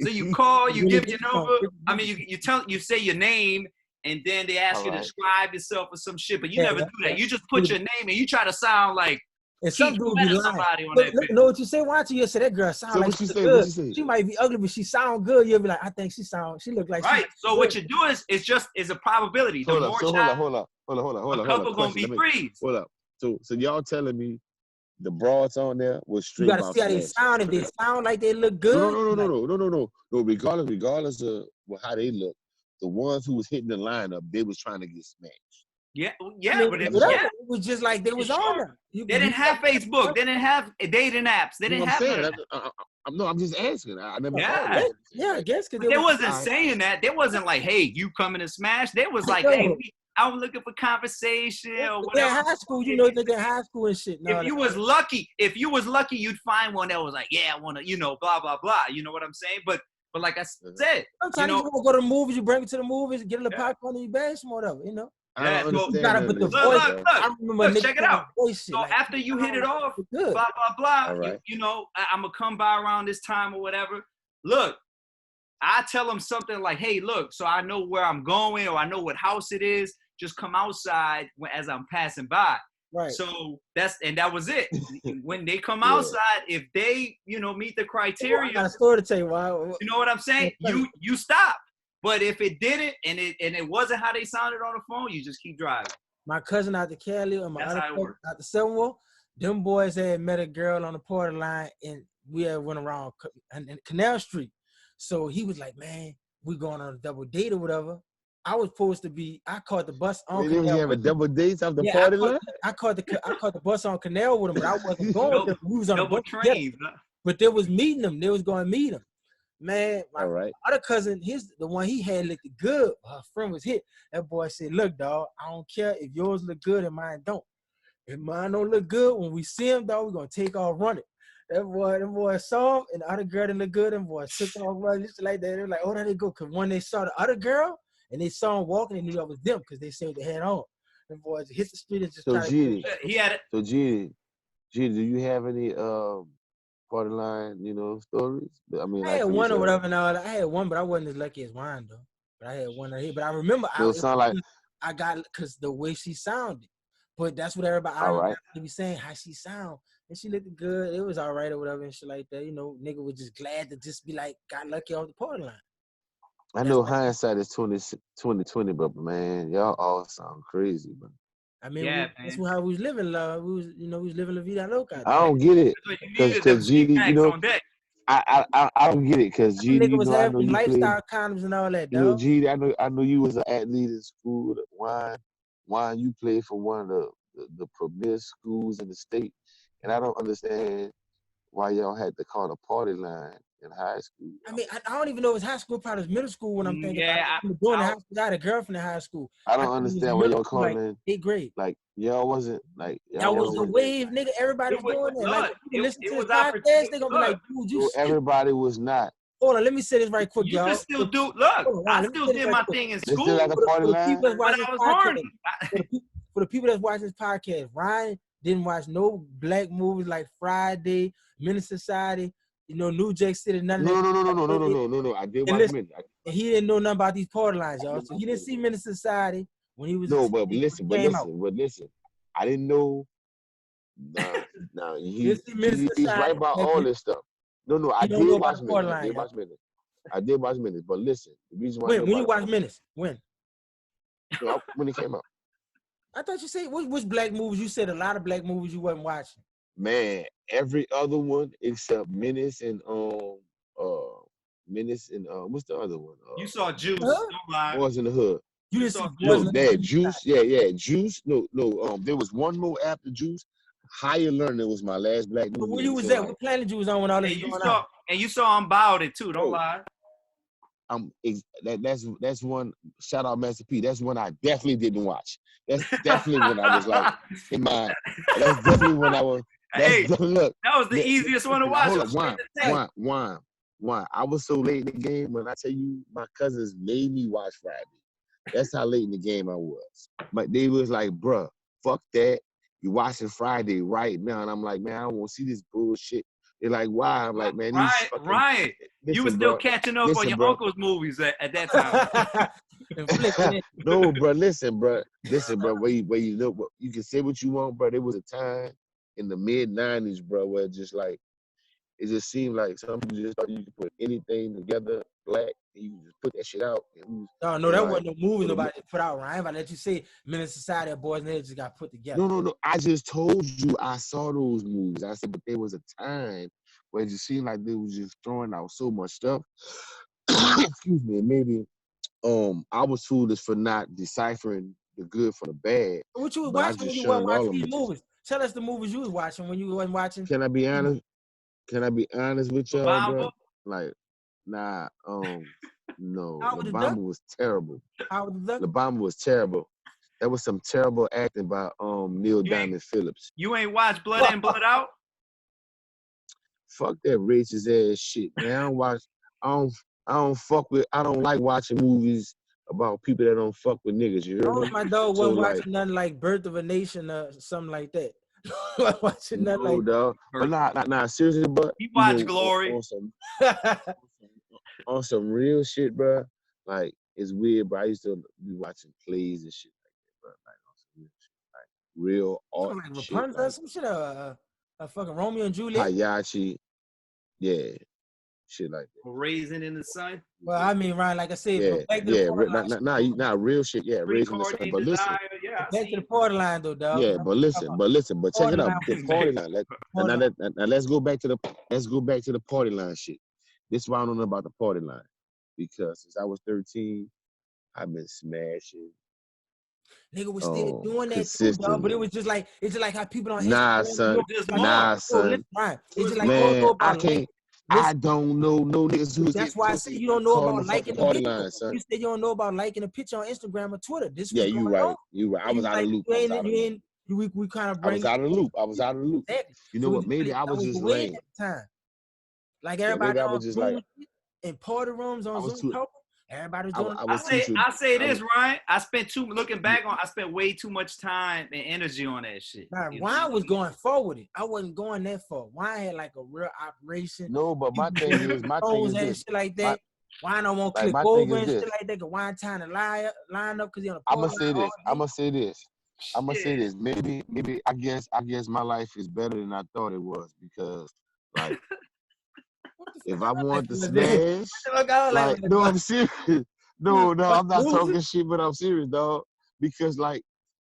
So you call, you give your number. I mean, you say your name, and then they ask you to describe yourself or some shit. But you never do that. You just put your name and you try to sound like. And some dude be lying. Know what you say? Watch you say that girl sound like she's good. She might be ugly, but she sound good. You'll be like, I think she look like right. So what you do is it's a probability. Hold up. A couple gonna be freeze. Hold up. So y'all telling me the broads on there was straight. You gotta see how they sound. If they sound like they look good. No. Regardless of how they look, the ones who was hitting the lineup, they was trying to get smashed. Yeah, but it was just like they was on there. They didn't have Facebook. They didn't have dating apps. They didn't have that. I'm just asking. I never. I guess because they wasn't saying that. They wasn't like, "Hey, you coming to smash." They was like, "Hey, I'm looking for conversation or whatever." High school, they're high school and shit. If you was lucky, you'd find one that was like, "Yeah, I want to," blah blah blah. You know what I'm saying? But like I said, sometimes you want to go to the movies. You bring it to the movies, get a little popcorn, and you bash some whatever. I don't understand. You gotta put the voice. I remember look, check it out. So after you hit it off, blah blah blah. Right. I'm gonna come by around this time or whatever. Look, I tell them something like, "Hey, look, so I know where I'm going or I know what house it is. Just come outside as I'm passing by." Right. So that was it. When they come outside, if they meet the criteria, I got a story to tell you. Wow. You know what I'm saying? You stop. But if it didn't, and it wasn't how they sounded on the phone, you just keep driving. My cousin out to Cali and my other cousin out to Selma, them boys had met a girl on the party line, and we had went around in Canal Street. So he was like, "Man, we going on a double date or whatever." I was supposed to be. I caught the bus on Wait, was Canal. you having double dates off the Yeah, party line? I caught the bus on Canal with him, but I wasn't going with them. We was on the Double bus together. trains. Huh? But they was meeting them. They was going to meet him. Man, my All right. other cousin, the one he had looked good. Her friend was hit. That boy said, "Look, dog, I don't care if yours look good and mine don't. If mine don't look good, when we see him, dog, we're gonna take off running." That boy saw him, and the other girl didn't look good. Them boys took off running just like that. They were like, "Oh, there they go." Cause when they saw the other girl and they saw him walking, they knew that was them because they said they had on. Them boys hit the street and just So Geedy, He had it. so Geedy, do you have any party line, stories? I mean, I like had for one or yourself. whatever. Now I had one, but I wasn't as lucky as Wine though. But I had one right here. But I remember So it sound like I got because the way she sounded. But that's what everybody all right. be saying, how she sound. And she looked good. It was all right or whatever and shit like that. Nigga was just glad to just be like, got lucky off the party line. I know hindsight is 2020, but man, y'all all sound crazy, man. I mean, that's how we was living, love. We was living La Vida Loca. I don't get it, because Geedy, I don't get it, because Geedy, nigga was I know having you lifestyle condoms and all that, dog. Geedy, I know you was an athlete in school. Wine, you played for one of the premier schools in the state, and I don't understand why y'all had to call the party line in high school. I mean, I don't even know it was high school, probably it was middle school when I'm thinking about it. I had a girlfirl in high school. I don't understand why y'all calling like 8th grade. Like y'all wasn't like that was the wave, nigga. Everybody was doing that. Like, you listen to this podcast, they gonna be like, dude, you everybody was not. Hold on, let me say this right quick, y'all. You can still do. Look, I still did my thing in school. Still like a party line. But I was horny. For the people that's watching this podcast, Ryan didn't watch no black movies like Friday, Menace Society, New Jack City, none of that. No. I did watch Menace. And he didn't know nothing about these party lines, y'all. So he didn't see Menace Society when he was. No, but listen. I didn't know. Nah, he's right about all this stuff. No, I did watch Menace. I did watch Menace, but listen, the reason why. When you watch Menace? When? When it came out. I thought you said which black movies? You said a lot of black movies you wasn't watching. Man, every other one except Menace and what's the other one? You saw Juice. Don't lie. Boys in the Hood. You didn't see Juice. Yeah, Juice. No. There was one more after Juice. Higher Learning was my last black movie. Where you was at? What planet you was on when all this going on? And you saw Unbounded too. Don't lie. That's one. Shout out Master P. That's one I definitely didn't watch. That's definitely when I was like in my. That's definitely when I was. Look, that was the easiest one to watch. Hold on, why? I was so late in the game when I tell you my cousins made me watch Friday. That's how late in the game I was. But they was like, bruh, fuck that. You watching Friday right now. And I'm like, man, I don't want to see this bullshit. They're like, why? I'm like, man, Ryan, you were still catching up on your uncle's movies at that time. No, bro, listen, bro. Where you look, you can say what you want, bro. There was a time in the mid-90s, bro, where it just seemed like some people just thought you could put anything together black and you can just put that shit out. No, that wasn't no movie nobody put out, Ryan. I let you say Menace Society of Boys and Girls just got put together. No. I just told you I saw those movies. I said, but there was a time where it just seemed like they was just throwing out so much stuff. Excuse me, maybe I was foolish for not deciphering the good from the bad. What you was watching when you weren't watching these movies? Tell us the movies you was watching when you wasn't watching. Can I be honest? With y'all, bro? Like, nah, no. The Bomber was terrible. The Bomber was terrible. That was some terrible acting by Neil Diamond Phillips. You ain't watched Blood In, Blood Out? Fuck that racist ass shit, man. I don't like watching movies about people that don't fuck with niggas. You hear me? My dog wasn't watching nothing like Birth of a Nation or something like that. Watching nothing like dog. But nah, seriously, but he watched Glory on some real shit, bro. Like, it's weird, bro. I used to be watching plays and shit like that, bro. Like on some real shit, like real art like shit. Rapunzel, some shit, a fucking Romeo and Juliet. Hayachi, yeah. Shit like that. Raisin in the Sun. Well, I mean, Ryan, like I said, not real shit. Yeah, Raisin in the Sun. But listen, back to the party line, though, dog. Yeah, but check it out. The party line. Now let's go back to the party line shit. This is why I don't know about the party line, because since I was 13, I've been smashing. Nigga was still doing that too, dog. But Consistently. it was just like it's just like how people on Nah, Instagram. son. Just Nah, more. son. Listen, Ryan, it's just like more. you don't know Man, I about can't. Listen, I don't know no niggas who's that's getting why I say pussy you don't know calling about the liking fucking the party video. line, son. You said you don't know about liking a picture on Instagram or Twitter. This Yeah, was you going right. on. You right. I And was you out of like, the loop. you I was ain't, out of you the loop. ain't, we kind of I bring was out of the loop. I was out of the loop. exactly. You know So what? Maybe I was the just win lame. at the time. Like Yeah, everybody maybe I on was just Zoom like in party rooms on I was Zoom too. talking. Everybody was I, doing. I was too. I say I this, was, Ryan. I spent way too much time and energy on that shit. Nah, You know? Wine was going forward. I wasn't going that far. Wine had like a real operation. no, but my thing is and shit like that. Wine don't want to click my thing over is and this. shit like that. Cause Wine trying to line up because he on the I'm gonna pole say line all this. I'm day. gonna say this. I'm gonna say this. Maybe I guess my life is better than I thought it was because like if I want to smash, like no, I'm serious. No, I'm not talking shit, but I'm serious, dog. Because like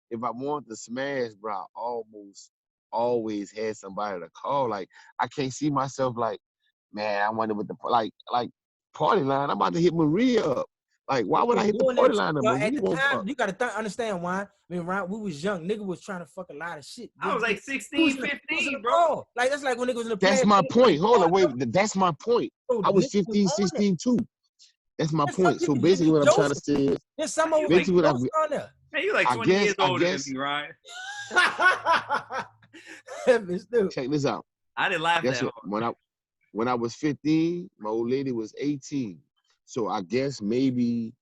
if I want to smash, bro, I almost always had somebody to call. Like I can't see myself like, man, I wonder what the like party line. I'm about to hit Maria up. Like, why would I hit the party line up? At the time, you gotta understand why. I mean, Ryan, we was young. Nigga was trying to fuck a lot of shit. I was like 16, 15, bro. Like that's like when niggas was in the That's my point. Hold on, wait. That's my point. I was 15, 16 too. That's my point. So basically what I'm trying to say is there's some of basically what I'm man, you like 20 years older than me, Ryan. Check this out. I didn't laugh Guess that what? When I was 15, my old lady was 18. So I guess maybe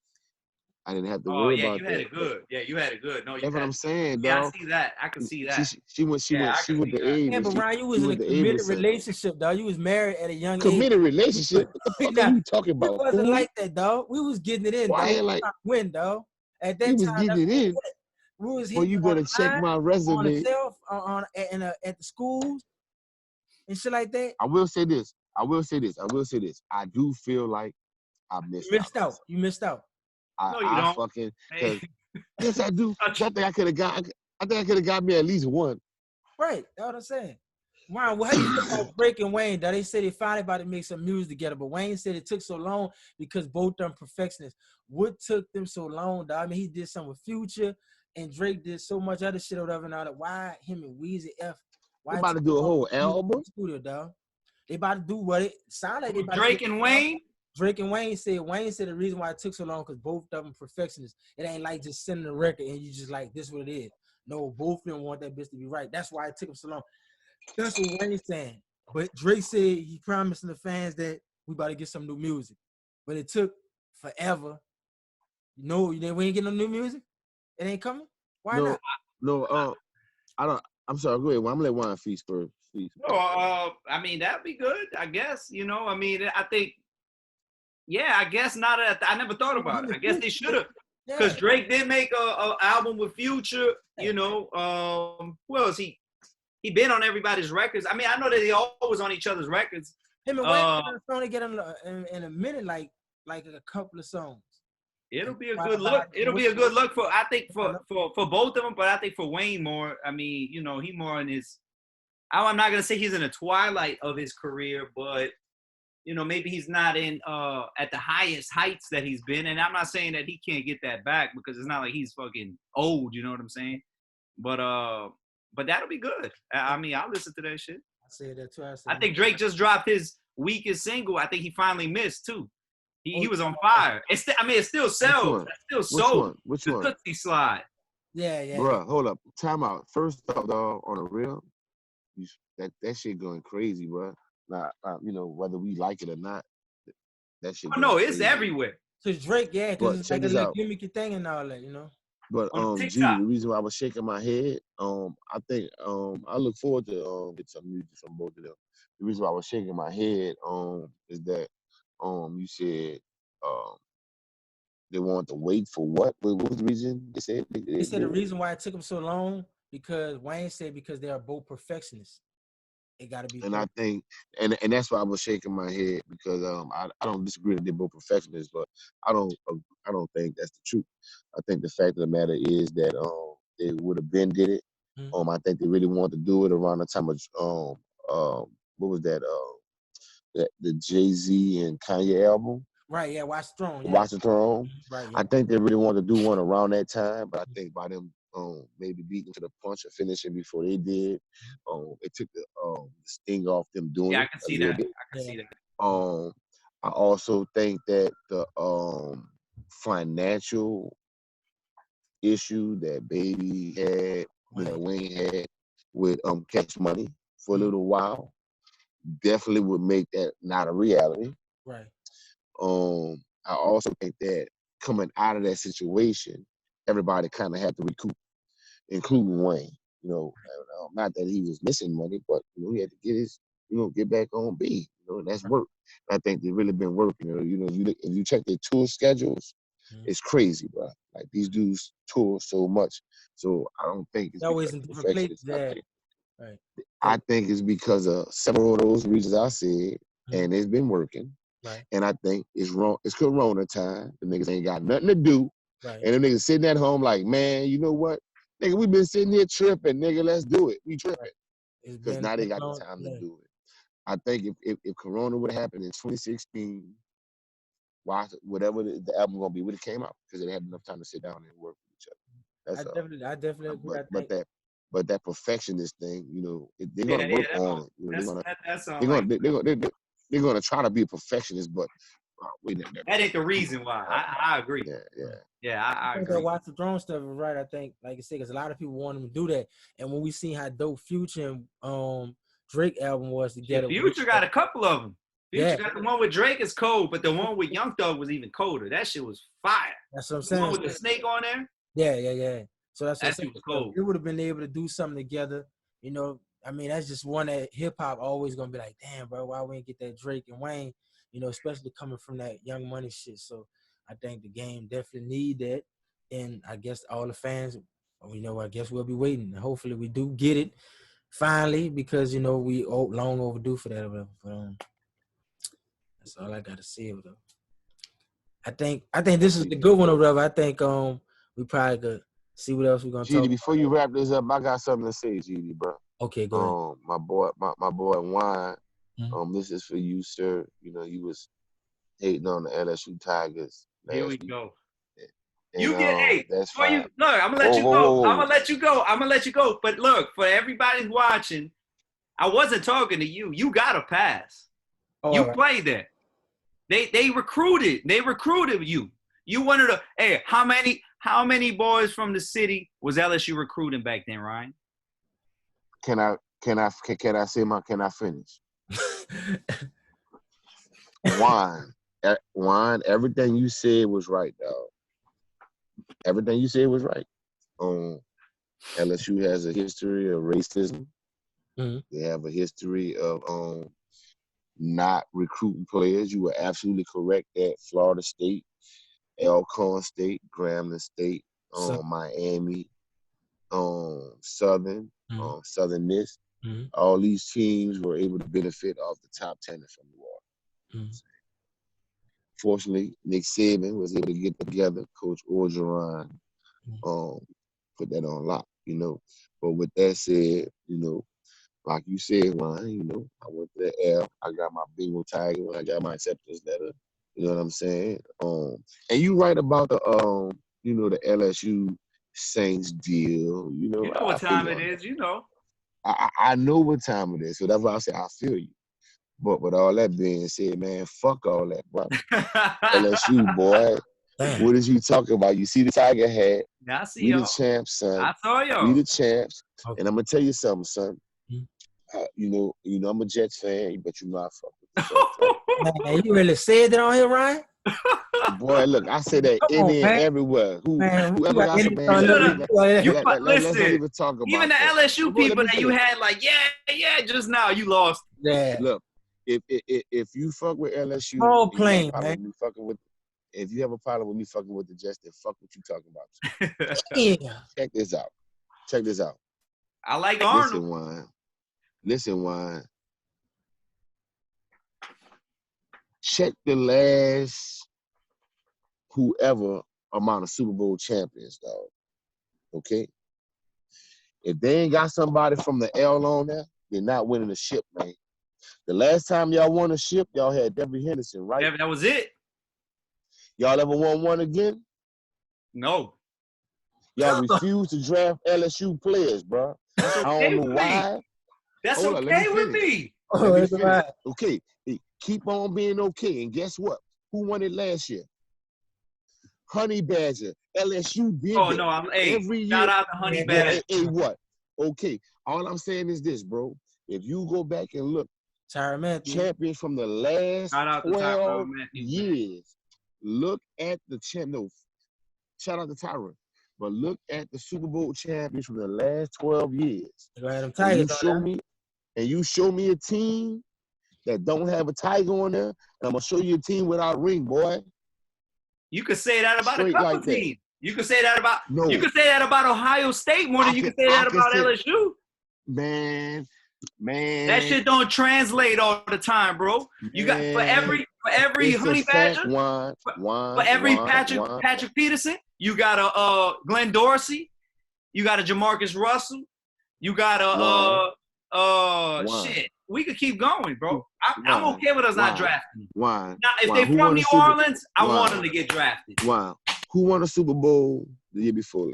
I didn't have to worry about that. You had it good. Yeah, you had it good. No, that's what I'm saying, yeah, dog. I see that. I can see that. She went the age. Yeah, but Ryan, you was in a committed relationship, dog. You was married at a young age. Committed relationship? What the fuck are you talking about? It wasn't like that, dog. We was getting it in, dog. Like win, dog. At that time, was getting it in. We was well, you better check my resume at the schools and shit like that. I will say this. I do feel like I missed out. You missed out. No, you don't. Fucking yes, I do. I think I could have got me at least one. Right, that's what I'm saying. Ryan, how you feel about Drake and Wayne? They said they finally about to make some music together, but Wayne said it took so long because both them perfectionists. What took them so long, dog? I mean, he did something with Future, and Drake did so much other shit or whatever. And all that. Why him and Weezy Why they about to do a whole album? Studio, dog. They about to do what it sounded like. They about Drake and Wayne. Drake and Wayne said the reason why it took so long because both of them perfectionists. It ain't like just sending a record and you just like this what it is. No, both of them want that bitch to be right. That's why it took them so long. That's what Wayne's saying. But Drake said he promising the fans that we about to get some new music. But it took forever. We ain't getting no new music? It ain't coming? Why not? No, I don't. I'm sorry, go ahead. Well, I'm gonna let Wine feast first. No, I mean, that'd be good, I guess. I mean, I think, I guess not. I never thought about it. I guess they should have. Because Drake did make a album with Future, who else? He been on everybody's records. I mean, I know that they always on each other's records. Him and Wayne only get in a minute, like a couple of songs. It'll be a good look. It'll be a good look for both of them, but I think for Wayne more. I mean, he more in his. I'm not gonna say he's in the twilight of his career, but maybe he's not in at the highest heights that he's been. And I'm not saying that he can't get that back because it's not like he's fucking old. You know what I'm saying? But that'll be good. I mean, I'll listen to that shit. I say that too. I think Drake just dropped his weakest single. I think he finally missed too. He was on fire. It still sells. It still sold. Which one? Tootsie Slide. Yeah. Bruh, hold up. Time out. First off, dog, on a real, that shit going crazy, bro. Nah, whether we like it or not, that shit. Oh no, it's everywhere. So Drake, because it's like a little gimmicky thing and all that, But Geedy, the reason why I was shaking my head, I think I look forward to get some music from both of them. The reason why I was shaking my head is that you said they wanted to wait for what? What was the reason they said? They said the reason why it took them so long because Wayne said because they are both perfectionists. It got to be. And I think, and that's why I was shaking my head because I don't disagree that they're both perfectionists, but I don't think that's the truth. I think the fact of the matter is that they would have been did it. Mm-hmm. I think they really wanted to do it around the time of what was that? The Jay-Z and Kanye album. Right, yeah, Watch the Throne. Yeah. Watch the Throne. Right, yeah. I think they really wanted to do one around that time, but I think by them maybe beating to the punch or finishing before they did, it took the sting off them doing it. I can see that. Bit. I can see that. I also think that the financial issue that Baby had, that Wayne had with Cash Money for a little while, definitely would make that not a reality. Right. I also think that coming out of that situation, everybody kind of had to recoup, including Wayne. You know, not that he was missing money, but he had to get his, get back on beat. And that's work. And I think they've really been working. If you check their tour schedules, it's crazy, bro. Like these dudes tour so much. So I don't think it's always in different places. Right. I think it's because of several of those reasons I said, and it's been working. Right. And I think it's wrong. It's Corona time. The niggas ain't got nothing to do. Right. And the niggas sitting at home like, man, you know what? Nigga, we been sitting here tripping, nigga. Let's do it. We tripping. Because now they got the time to do it. I think if Corona would have happened in 2016, whatever the album gonna be, would have came out because they had enough time to sit down and work with each other. That's I definitely agree. But that perfectionist thing, they're gonna work on it. They're gonna try to be a perfectionist, but that ain't the reason why. I agree. Yeah, I agree. That Watch the Throne stuff is right. I think, like I said, because a lot of people want them to do that, and when we see how dope Future and Drake album was together, Future got a couple of them. Future got the one with Drake is cold, but the one with Young Thug was even colder. That shit was fire. That's what I'm saying. The one with the snake on there. Yeah. So that's that shit was cold. They would have been able to do something together. I mean, that's just one that hip hop always gonna be like, damn, bro, why we ain't get that Drake and Wayne? Especially coming from that Young Money shit. So I think the game definitely need that, and I guess all the fans, I guess we'll be waiting. Hopefully, we do get it finally because we long overdue for that or whatever. But, that's all I got to say though. I think this is the good one or whatever. I think we probably could see what else we're gonna talk. Geedy, before you wrap this up, I got something to say, Geedy, bro. Okay, go ahead. My boy Wayans. This is for you, sir. You was hating on the LSU Tigers. Here we go. And, you get eight. That's fine. Look, I'm gonna let you go. I'm gonna let you go. I'm gonna let you go. But look, for everybody watching, I wasn't talking to you. You got a pass. You played there. They recruited. They recruited you. You wanted to. Hey, how many boys from the city was LSU recruiting back then, Ryan? Can I finish? Juan, everything you said was right, dog. Everything you said was right. LSU has a history of racism. They have a history of not recruiting players. You were absolutely correct that Florida State, Alcorn State, Grambling State, Miami, Southern, Southern Miss. All these teams were able to benefit off the top 10 from New Orleans. Fortunately, Nick Saban was able to get together, Coach Orgeron, put that on lock, But with that said, like you said, Ryan, I went to the L. I got my bingo tag. I got my acceptance letter. You know what I'm saying? And you right about the the LSU Saints deal. You know what time it is. I know what time it is. So that's why I say I feel you. But with all that being said, man, fuck all that, bro. LSU, boy. Damn. What is you talking about? You see the Tiger hat. I see we the champs, son. I saw y'all. We the champs. Okay. And I'm gonna tell you something, son. I'm a Jets fan, but I fuck with the Jets. Man, you really said that on here, Ryan? Boy, look, I say that any and everywhere. Whoever got some let's not even talk about even the LSU people that you had like, yeah, just now you lost. Yeah. Look, if you fuck with LSU, if you have a problem with me fucking with the Jets, then fuck what you talking about. Yeah. Check this out. I like Arnold. Listen, Wayne. Check the last whoever amount of Super Bowl champions, dog. Okay? If they ain't got somebody from the L on there, they're not winning the ship, man. The last time y'all won a ship, y'all had Debbie Henderson, right? Yeah, that was it. Y'all ever won one again? No. Y'all refuse to draft LSU players, bro. That's I okay don't know with why. me. That's Hold on, let okay me with finish. me. Oh, Let me that's finish. right. Okay, keep on being okay. And guess what? Who won it last year? Honey Badger. LSU did Oh that. no, Every year. shout out to Honey Badger. Hey, what? Okay, all I'm saying is this, bro. If you go back and look, champions from the last 12 years, look at the shout out to Tyron. But look at the Super Bowl champions from the last 12 years. And you show me a team that don't have a tiger on there, and I'm gonna show you a team without a ring, boy. You could say that about a couple teams. You could say that about you could say that about Ohio State more than you can say that about LSU. Man. That shit don't translate all the time, bro. You got for every Honey Badger, for every Patrick Peterson, you got a Glenn Dorsey, you got a Jamarcus Russell, you got a shit. We could keep going, bro. I'm okay with us not drafting. Now, if they from New Orleans, I want them to get drafted. Wow. Who won a Super Bowl the year before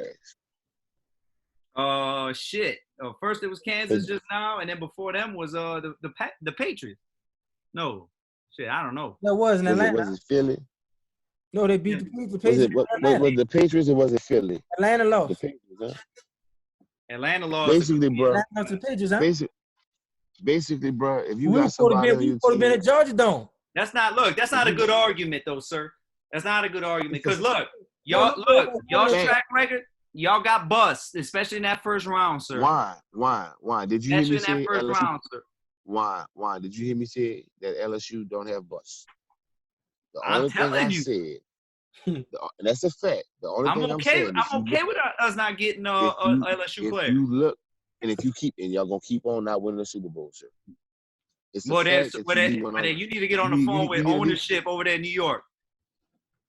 last? Shit. First it was Kansas just now, and then before them was the Patriots. No, shit, I don't know. That was in Atlanta. Was it Philly? No, they beat the Patriots. Was the Patriots or was it Philly? Atlanta lost. The Patriots, huh? Atlanta lost. Basically, bro. The Patriots, huh? Basically, bro. If you got somebody on your team, been at Georgia Dome. That's not a good argument, though, sir. That's not a good argument because y'all's track record. Y'all got bust, especially in that first round, sir. Why? Did you hear me say LSU? Round, sir. Why? Did you hear me say that LSU don't have busts? The I'm only telling thing I you. said, and that's a fact. The only thing I'm saying I'm okay with us not getting a LSU player. If you look, and if you keep, and y'all gonna keep on not winning the Super Bowl, sir. It's a fact that you need to get on the phone with ownership over there in New York.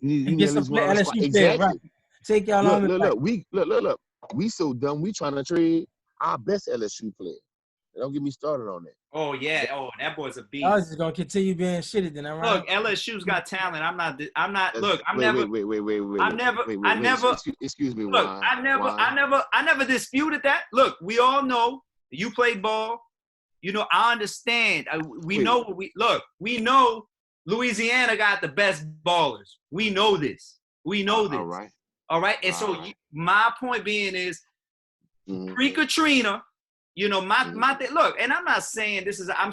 You need some LSU exactly. Right. Take y'all on. Look. We so dumb. We trying to trade our best LSU player. Don't get me started on that. Oh yeah. Oh, that boy's a beast. I was just gonna continue being shitty. Then look, LSU's got talent. I'm not. Look, Excuse me. Look, I never disputed that. Look, we all know you played ball. You know, I understand. We know Louisiana got the best ballers. We know this. All right. And so my point being is pre-Katrina, you know, my look, and I'm not saying this is, I'm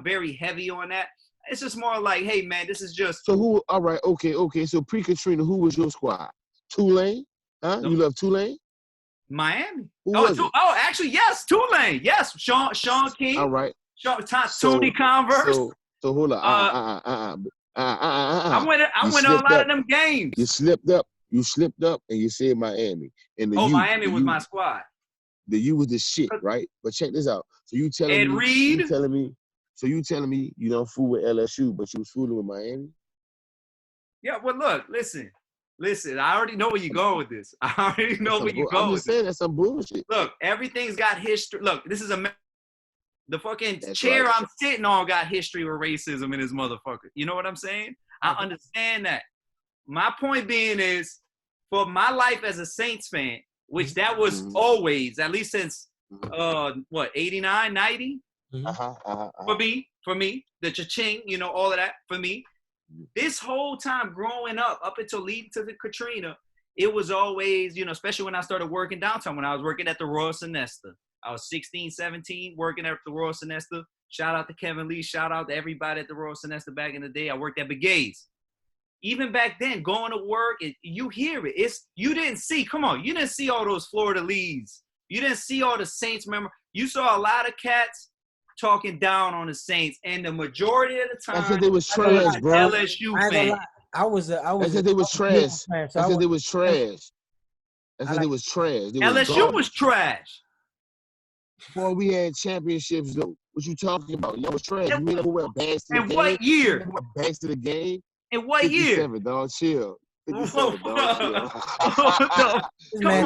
very heavy on that. It's just more like, hey man, this is just. So who, all right, okay. So pre-Katrina, who was your squad? Tulane? Huh? No. You love Tulane? Miami. Actually, yes, Tulane. Yes, Sean King. All right. Tony Converse. So hold on. I went on a lot of them games. You slipped up, and you said Miami. And Miami was my squad. The U was the shit, right? But check this out. So you telling me you don't fool with LSU, but you was fooling with Miami? Yeah, well, look, listen. I already know where you're going with this. I'm just saying that's some bullshit. Look, everything's got history. Look, this is the fucking chair I'm sitting on got history with racism in this motherfucker. You know what I'm saying? I understand that. My point being is, for my life as a Saints fan, which that was always, at least since 89, 90? For me, the cha-ching, you know, all of that, for me. This whole time growing up until leading to the Katrina, it was always, you know, especially when I started working downtown, when I was working at the Royal Sonesta. I was 16, 17, working at the Royal Sonesta. Shout out to Kevin Lee. Shout out to everybody at the Royal Sonesta back in the day. I worked at Begay's. Even back then, going to work, you hear it. You didn't see all those Florida Lees. You didn't see all the Saints members. You saw a lot of cats talking down on the Saints, and the majority of the time, I said they was trash, bro. LSU fan. I said they was trash. I said they was trash. They was trash. LSU was trash. Boy, we had championships, though. What you talking about? Y'all was trash. You never wear bags to the game. And what year? Bags to the game. In what 57, year? Dog, chill. 57, dog, chill. Come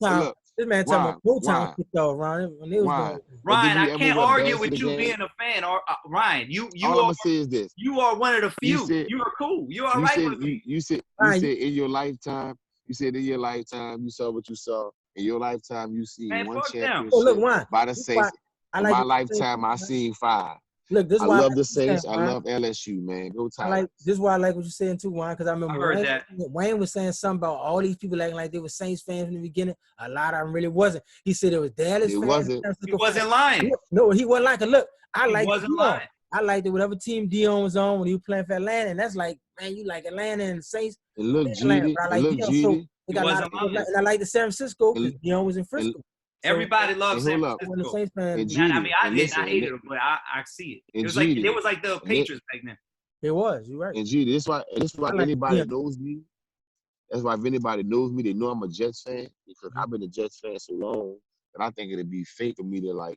on. This man talking about Htown kicked off, Ron, when they was going. Ryan, I can't argue with you being a fan. Or Ryan, you all are. I'm gonna say is this: you are one of the few. You are cool. You are right with me. You said in your lifetime. You said in your lifetime you saw what you saw. In your lifetime you see one championship by the Saints. In my lifetime I seen 5. Look, this I why love the Saints. I love LSU, man. Go Tigers. This is why I like what you're saying too, Wayne, because I remember heard Wayne was saying something about all these people acting like they were Saints fans in the beginning. A lot of them really wasn't. He said it was Dallas fans. He wasn't lying. No, he wasn't lying. Look, I like wasn't lying. I liked it whatever team Dion was on when he was playing for Atlanta, and that's like, man, you like Atlanta and Saints. And look, Geedy. So they got a lot of people, and I like the San Francisco because Dion was in Frisco. Everybody loves San Francisco. I hated it, but I see it. It was like the Patriots back then. It was. You're right. And Geedy, this why if anybody knows me, that's why if anybody knows me, they know I'm a Jets fan because I've been a Jets fan so long that I think it'd be fake for me to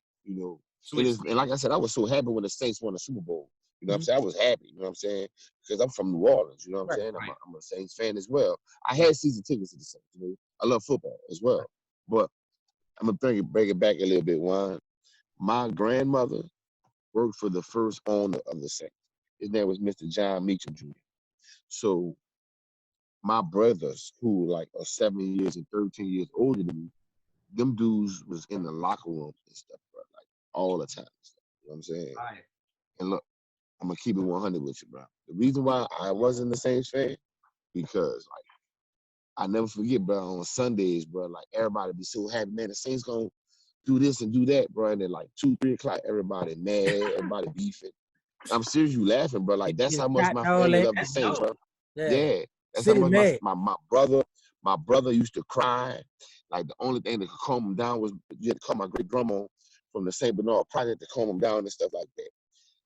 and like I said, I was so happy when the Saints won the Super Bowl. You know what I'm saying? I was happy, you know what I'm saying? Because I'm from New Orleans, you know what I'm saying? I'm a Saints fan as well. I had season tickets to the Saints, you know. I love football as well. But I'm gonna bring it back a little bit, Juan. My grandmother worked for the first owner of the Saints. His name was Mr. John Meacham Jr. So my brothers, who like are 7 years and 13 years older than me, them dudes was in the locker room and stuff, bro, like all the time. You know what I'm saying? Right. And look, I'm gonna keep it 100 with you, bro. The reason why I wasn't the Saints fan, because like I never forget, bro, on Sundays, bro, like everybody be so happy, man, the Saints gonna do this and do that, bro. And then like 2, 3 o'clock, everybody mad, everybody beefing. I'm serious, you laughing, bro. Like that's how much my family loved the Saints, bro. Yeah. That's how much my brother used to cry. Like the only thing that could calm him down was you had to call my great grandma from the St. Bernard Project to calm him down and stuff like that.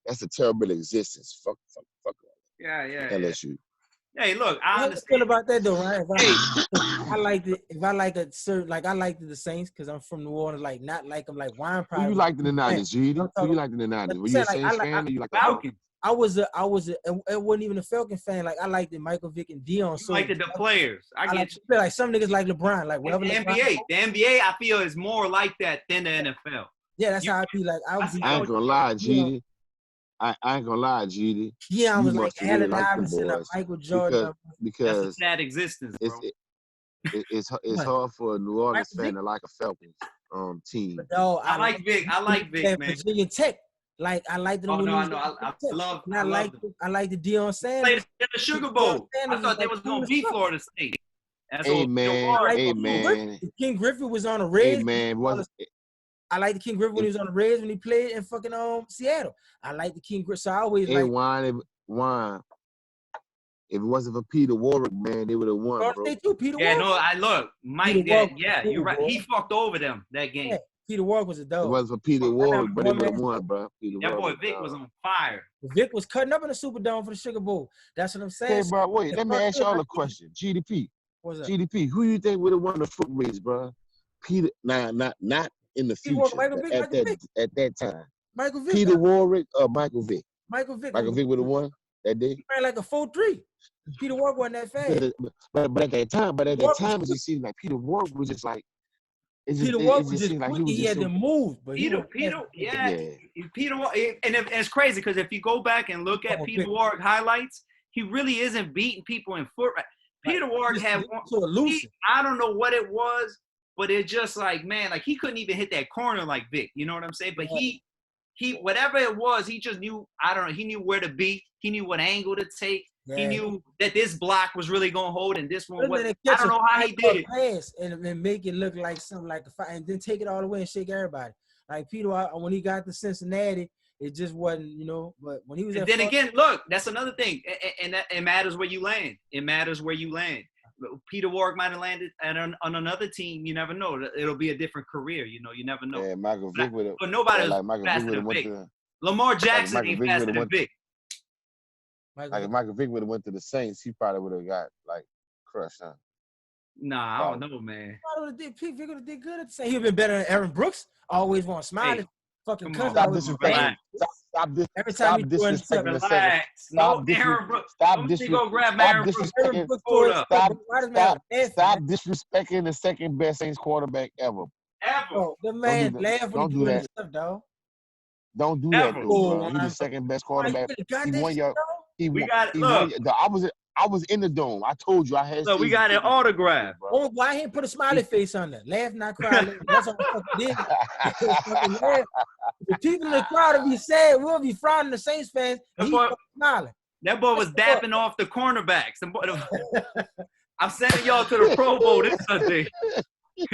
That's a terrible existence. Fuck. Yeah. LSU. Hey, look, I understand. Feel about that though, right? I like it. If I like a certain, like I liked the Saints because I'm from New Orleans. Like not like them, like Wine. Who you liked in the 90s, Geedy? Who you liked in the 90s? Were you a Saints fan or you like Falcons? I was it wasn't even a Falcon fan. Like I liked it, Michael Vick and Dion. So liked the players. I get you. Like some niggas like LeBron. Like whatever. The NBA, I feel is more like that than the NFL. Yeah, that's how I be. Like I ain't gonna lie, Geedy. I ain't gonna lie, Geedy. Yeah, I was like Allen Iverson or Michael Jordan. Because that's a sad existence, bro. It's hard for a New Orleans fan to like a Falcons team. But no, I like Vic. I like Vic, man. Virginia Tech. Like I like the. Oh no, I know. I like the Deion Sanders. Played in the Sugar Bowl. I thought they was gonna beat Florida State. Hey man. King Griffey was on the Reds. Hey man, I like the King Griffey when he was on the Reds when he played in fucking Seattle. I like the King Griffey. So I always Juan. If it wasn't for Peter Warwick, man, they would have won, bro. Peter Warwick. Mike. You're right. He fucked over them that game. Yeah, Peter Warwick was a dog. If it wasn't for Peter Warwick, but they would have won, bro. That boy Vic was on fire. Vic was cutting up in the Superdome for the Sugar Bowl. That's what I'm saying. Hey, bro, wait. Let me ask y'all a question. GDP. What's up? GDP. Who you think would have won the foot race, bro? Peter. Not in the future. At that time. Michael Vick. Peter Warwick or Michael Vick? Michael Vick would have won that day. He ran like a 4.3. Peter Warwick wasn't that fast. But at that time, it just seemed like Peter Warwick was just like. Peter Warwick was just like he had to move. But Peter, and it's crazy because if you go back and look at Peter Warwick highlights, he really isn't beating people in foot. Peter Warwick had one. I don't know what it was, but it's just like, man, like he couldn't even hit that corner like Vic. You know what I'm saying? But he whatever it was, he just knew. I don't know. He knew where to be. He knew what angle to take. Yeah. He knew that this block was really gonna hold and this one was. I don't know how he did it. And make it look like something like a fight, and then take it all the way and shake everybody. Like Peter, when he got to Cincinnati, it just wasn't, you know. But when he was, and then again, look, that's another thing, and it matters where you land. It matters where you land. Peter Warwick might have landed on another team. You never know. It'll be a different career. You know, you never know. Yeah, Michael Vick would have. But nobody was faster than Vic. Lamar Jackson ain't faster than Vic. Like if Michael Vick would have went to the Saints, he probably would have got like crushed, huh? Nah, I don't know, man. Vic would have did good at the Saints. He would have been better than Aaron Brooks. Always want to smile. Fucking cousin. Every time he threw disrespecting the second. Relax. No, Aaron Brooks. Let me go grab Aaron Brooks. Hold up. Stop disrespecting the second best Saints quarterback ever. Oh, the man laughed when he doing this stuff, dog. Don't do that, though, bro. He's the second best quarterback. He won your. I was in the dome. I told you I had. So we got an autograph. Oh, why he didn't put a smiley face on there? Laugh, not cry. That's what I fucking did. The people in the crowd will be sad. We'll be frowning the Saints fans. And he's smiling. That boy was dapping off the cornerbacks. I'm sending y'all to the Pro Bowl this Sunday. He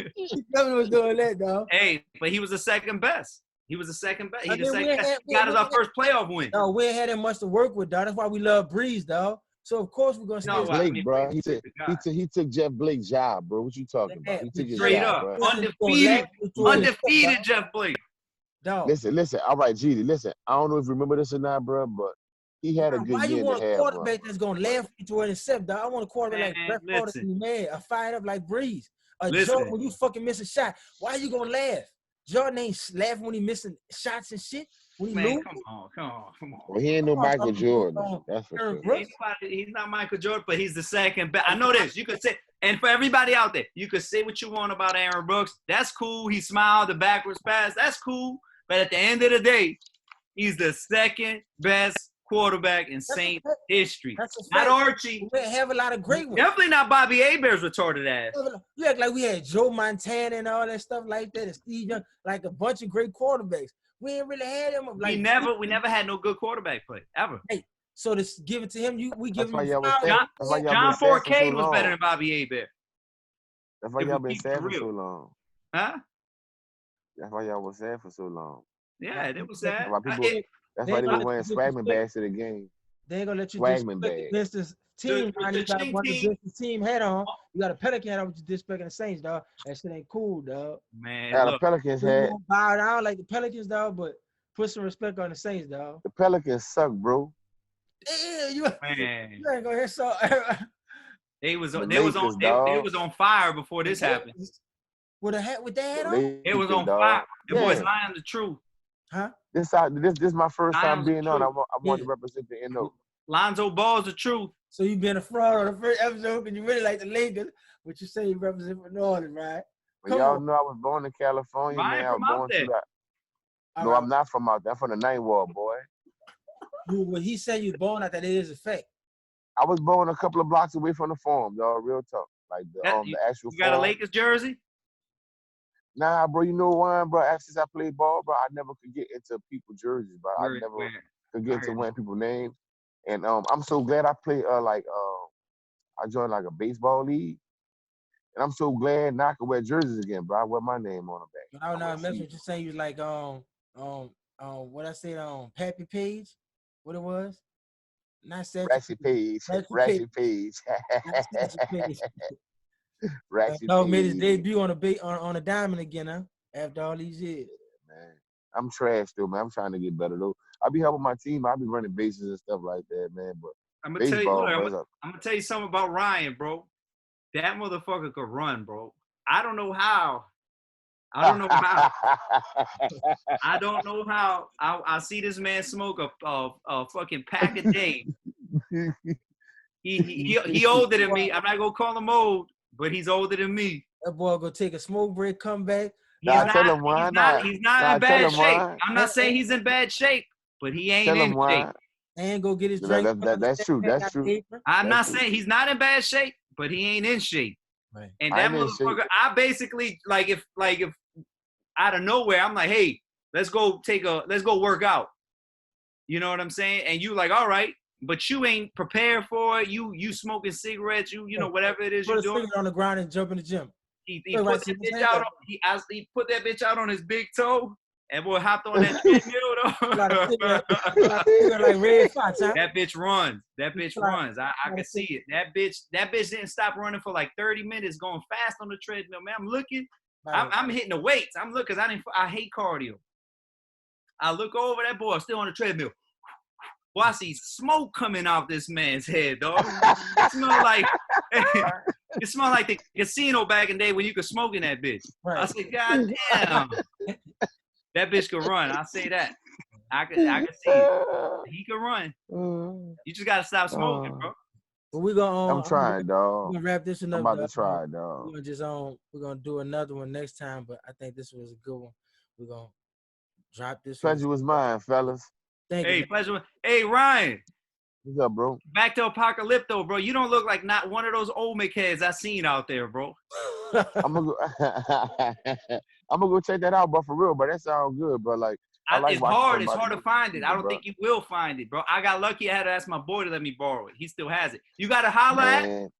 was doing that, dog. Hey, but he was the second best. He was the second best. He got us our first playoff win. No, we ain't had that much to work with, dog. That's why we love Breeze, dog. So of course we're gonna stay. Blake, bro. He took Jeff Blake's job, bro. What you talking about? He took his straight job, up, bro. undefeated Jeff Blake. Dog. Listen. All right, Geedy. Listen, I don't know if you remember this or not, bro, but he had a good year. Why you want a quarterback that's gonna laugh at you to intercept, dog? I want a quarterback like Brett Favre to be mad, a fired up like Breeze. Jordan, when you fucking miss a shot, why you gonna laugh? Jordan ain't laughing when he missing shots and shit. When he lose. Come on. Well, he ain't no Michael Jordan. That's for sure. He's not Michael Jordan, but he's the second best. I know this. You could say, and for everybody out there, you could say what you want about Aaron Brooks. That's cool. He smiled the backwards pass. That's cool. But at the end of the day, he's the second best quarterback in Saint history. Not Archie. We have a lot of great ones. Definitely not Bobby Hebert's retarded ass. You act like we had Joe Montana and all that stuff like that, and Steve Young, like a bunch of great quarterbacks. We ain't really had him. Like, we never had no good quarterback play ever. Hey, so to give it to him, we give him. John Forcade was better than Bobby Hebert. That's why y'all been sad for so long. Huh? That's why y'all was sad for so long. Yeah, it was sad. That's why they were wearing swagman bags to the game. They ain't gonna let you swagman bags against this team. You got one against the team hat on. You got a Pelican hat on, with you disrespecting the Saints, dog. That shit ain't cool, dog. Man, got a Pelicans hat. Bow down like the Pelicans, dog, but put some respect on the Saints, dog. The Pelicans suck, bro. Yeah, you ain't gonna hear so. They was on fire before this happened. With that hat on? It was on fire. The boys lying the truth. Huh? This is my first time being on. I want to represent the NO. Lonzo Ball's the truth. So you been a fraud on the first episode because you really like the Lakers, but you say you represent for New Orleans, right? Well, y'all know I was born in California, man. I was born through that. No, I'm not from out there. I'm from the Ninth Ward, boy. When he said you was born out there, it is a fact. I was born a couple of blocks away from the Forum, dog. Real talk. Like the actual. You got a Lakers jersey? Nah, bro, you know why, bro? Ever since I played ball, bro, I never could get into people's jerseys, bro. I never could get into wearing people's names. And I'm so glad I played I joined like a baseball league. And I'm so glad now I can wear jerseys again, bro. I wear my name on the back. I was not what you saying. You was like what I said Pappy Page, what it was? Not Rassy Page. Rassy Page. Dog made his debut on a diamond again, huh? After all these years. Man, I'm trash though, man. I'm trying to get better though. I'll be helping my team. I'll be running bases and stuff like that, man. But I'm gonna tell you something about Ryan, bro. That motherfucker could run, bro. I don't know how. I don't know how. I see this man smoke a fucking pack a day. He older than me. I'm not gonna call him old, but he's older than me. That boy gonna take a smoke break, come back. He's not in bad shape. I'm not saying he's in bad shape, but he ain't in shape. And go get his drink. That's true. That's true. I'm not saying he's not in bad shape, but he ain't in shape. Right. And that motherfucker, I basically like if out of nowhere, I'm like, hey, let's go work out. You know what I'm saying? And you like, all right, but you ain't prepared for it. You smoking cigarettes, you know, whatever it is you're doing. Put on the ground and jump in the gym. He put that bitch out. He put that bitch out on his big toe. And boy hopped on that treadmill though. Like Red Fox, huh? That bitch runs. I can see it. That bitch didn't stop running for like 30 minutes, going fast on the treadmill. Man, I'm looking. I'm hitting the weights. I'm looking because I hate cardio. I look over, that boy still on the treadmill. Boy, I see smoke coming off this man's head, dog. It smelled like the casino back in the day when you could smoke in that bitch. Right. I said, God damn. That bitch could run. I'll say that. I can see it. He can run. You just gotta stop smoking, bro. But we're gonna. I'm trying, dog. We're gonna wrap this one up. I'm about to try, dog. We're gonna just We're gonna do another one next time. But I think this was a good one. We're gonna drop this. Pleasure was mine, fellas. Thank you. Hey, pleasure. Hey, Ryan. What's up, bro? Back to Apocalypto, bro. You don't look like not one of those old McHeads I seen out there, bro. I'm gonna go check that out, but for real, but that sounds good, bro. Like, it's hard to find it. I don't think you will find it, bro. I got lucky. I had to ask my boy to let me borrow it. He still has it. You gotta holler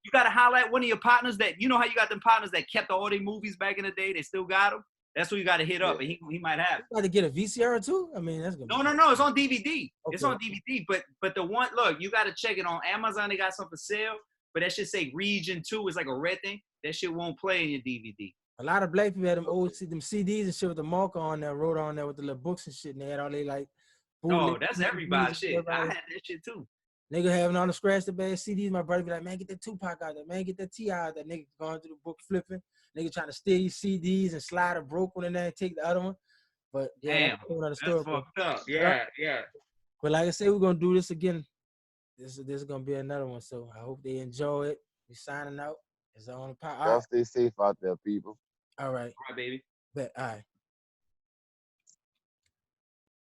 at one of your partners that, you know how you got them partners that kept all their movies back in the day. They still got them. That's who you got to hit up, and he might have it. You got to get a VCR too. I mean, that's good. No. It's on DVD. Okay. It's on DVD. But the one, look, you got to check it on Amazon. They got some for sale, but that should say Region 2. It's like a red thing. That shit won't play in your DVD. A lot of black people had them old them CDs and shit with the marker on there, wrote on there with the little books and shit, and they had all they like. Oh, that's everybody shit. I had that shit too. Nigga having all the scratch the bad CDs. My brother be like, man, get that Tupac out there, man, get that T.I. out there. Nigga going through the book flipping. Nigga trying to steal your CDs and slide a broke one in there and take the other one. But yeah, that's fucked up. Yeah. But like I said, we're gonna do this again. This is gonna be another one. So I hope they enjoy it. We signing out. It's on the pod. Y'all stay safe out there, people. All right. All right, baby. Bet. All right.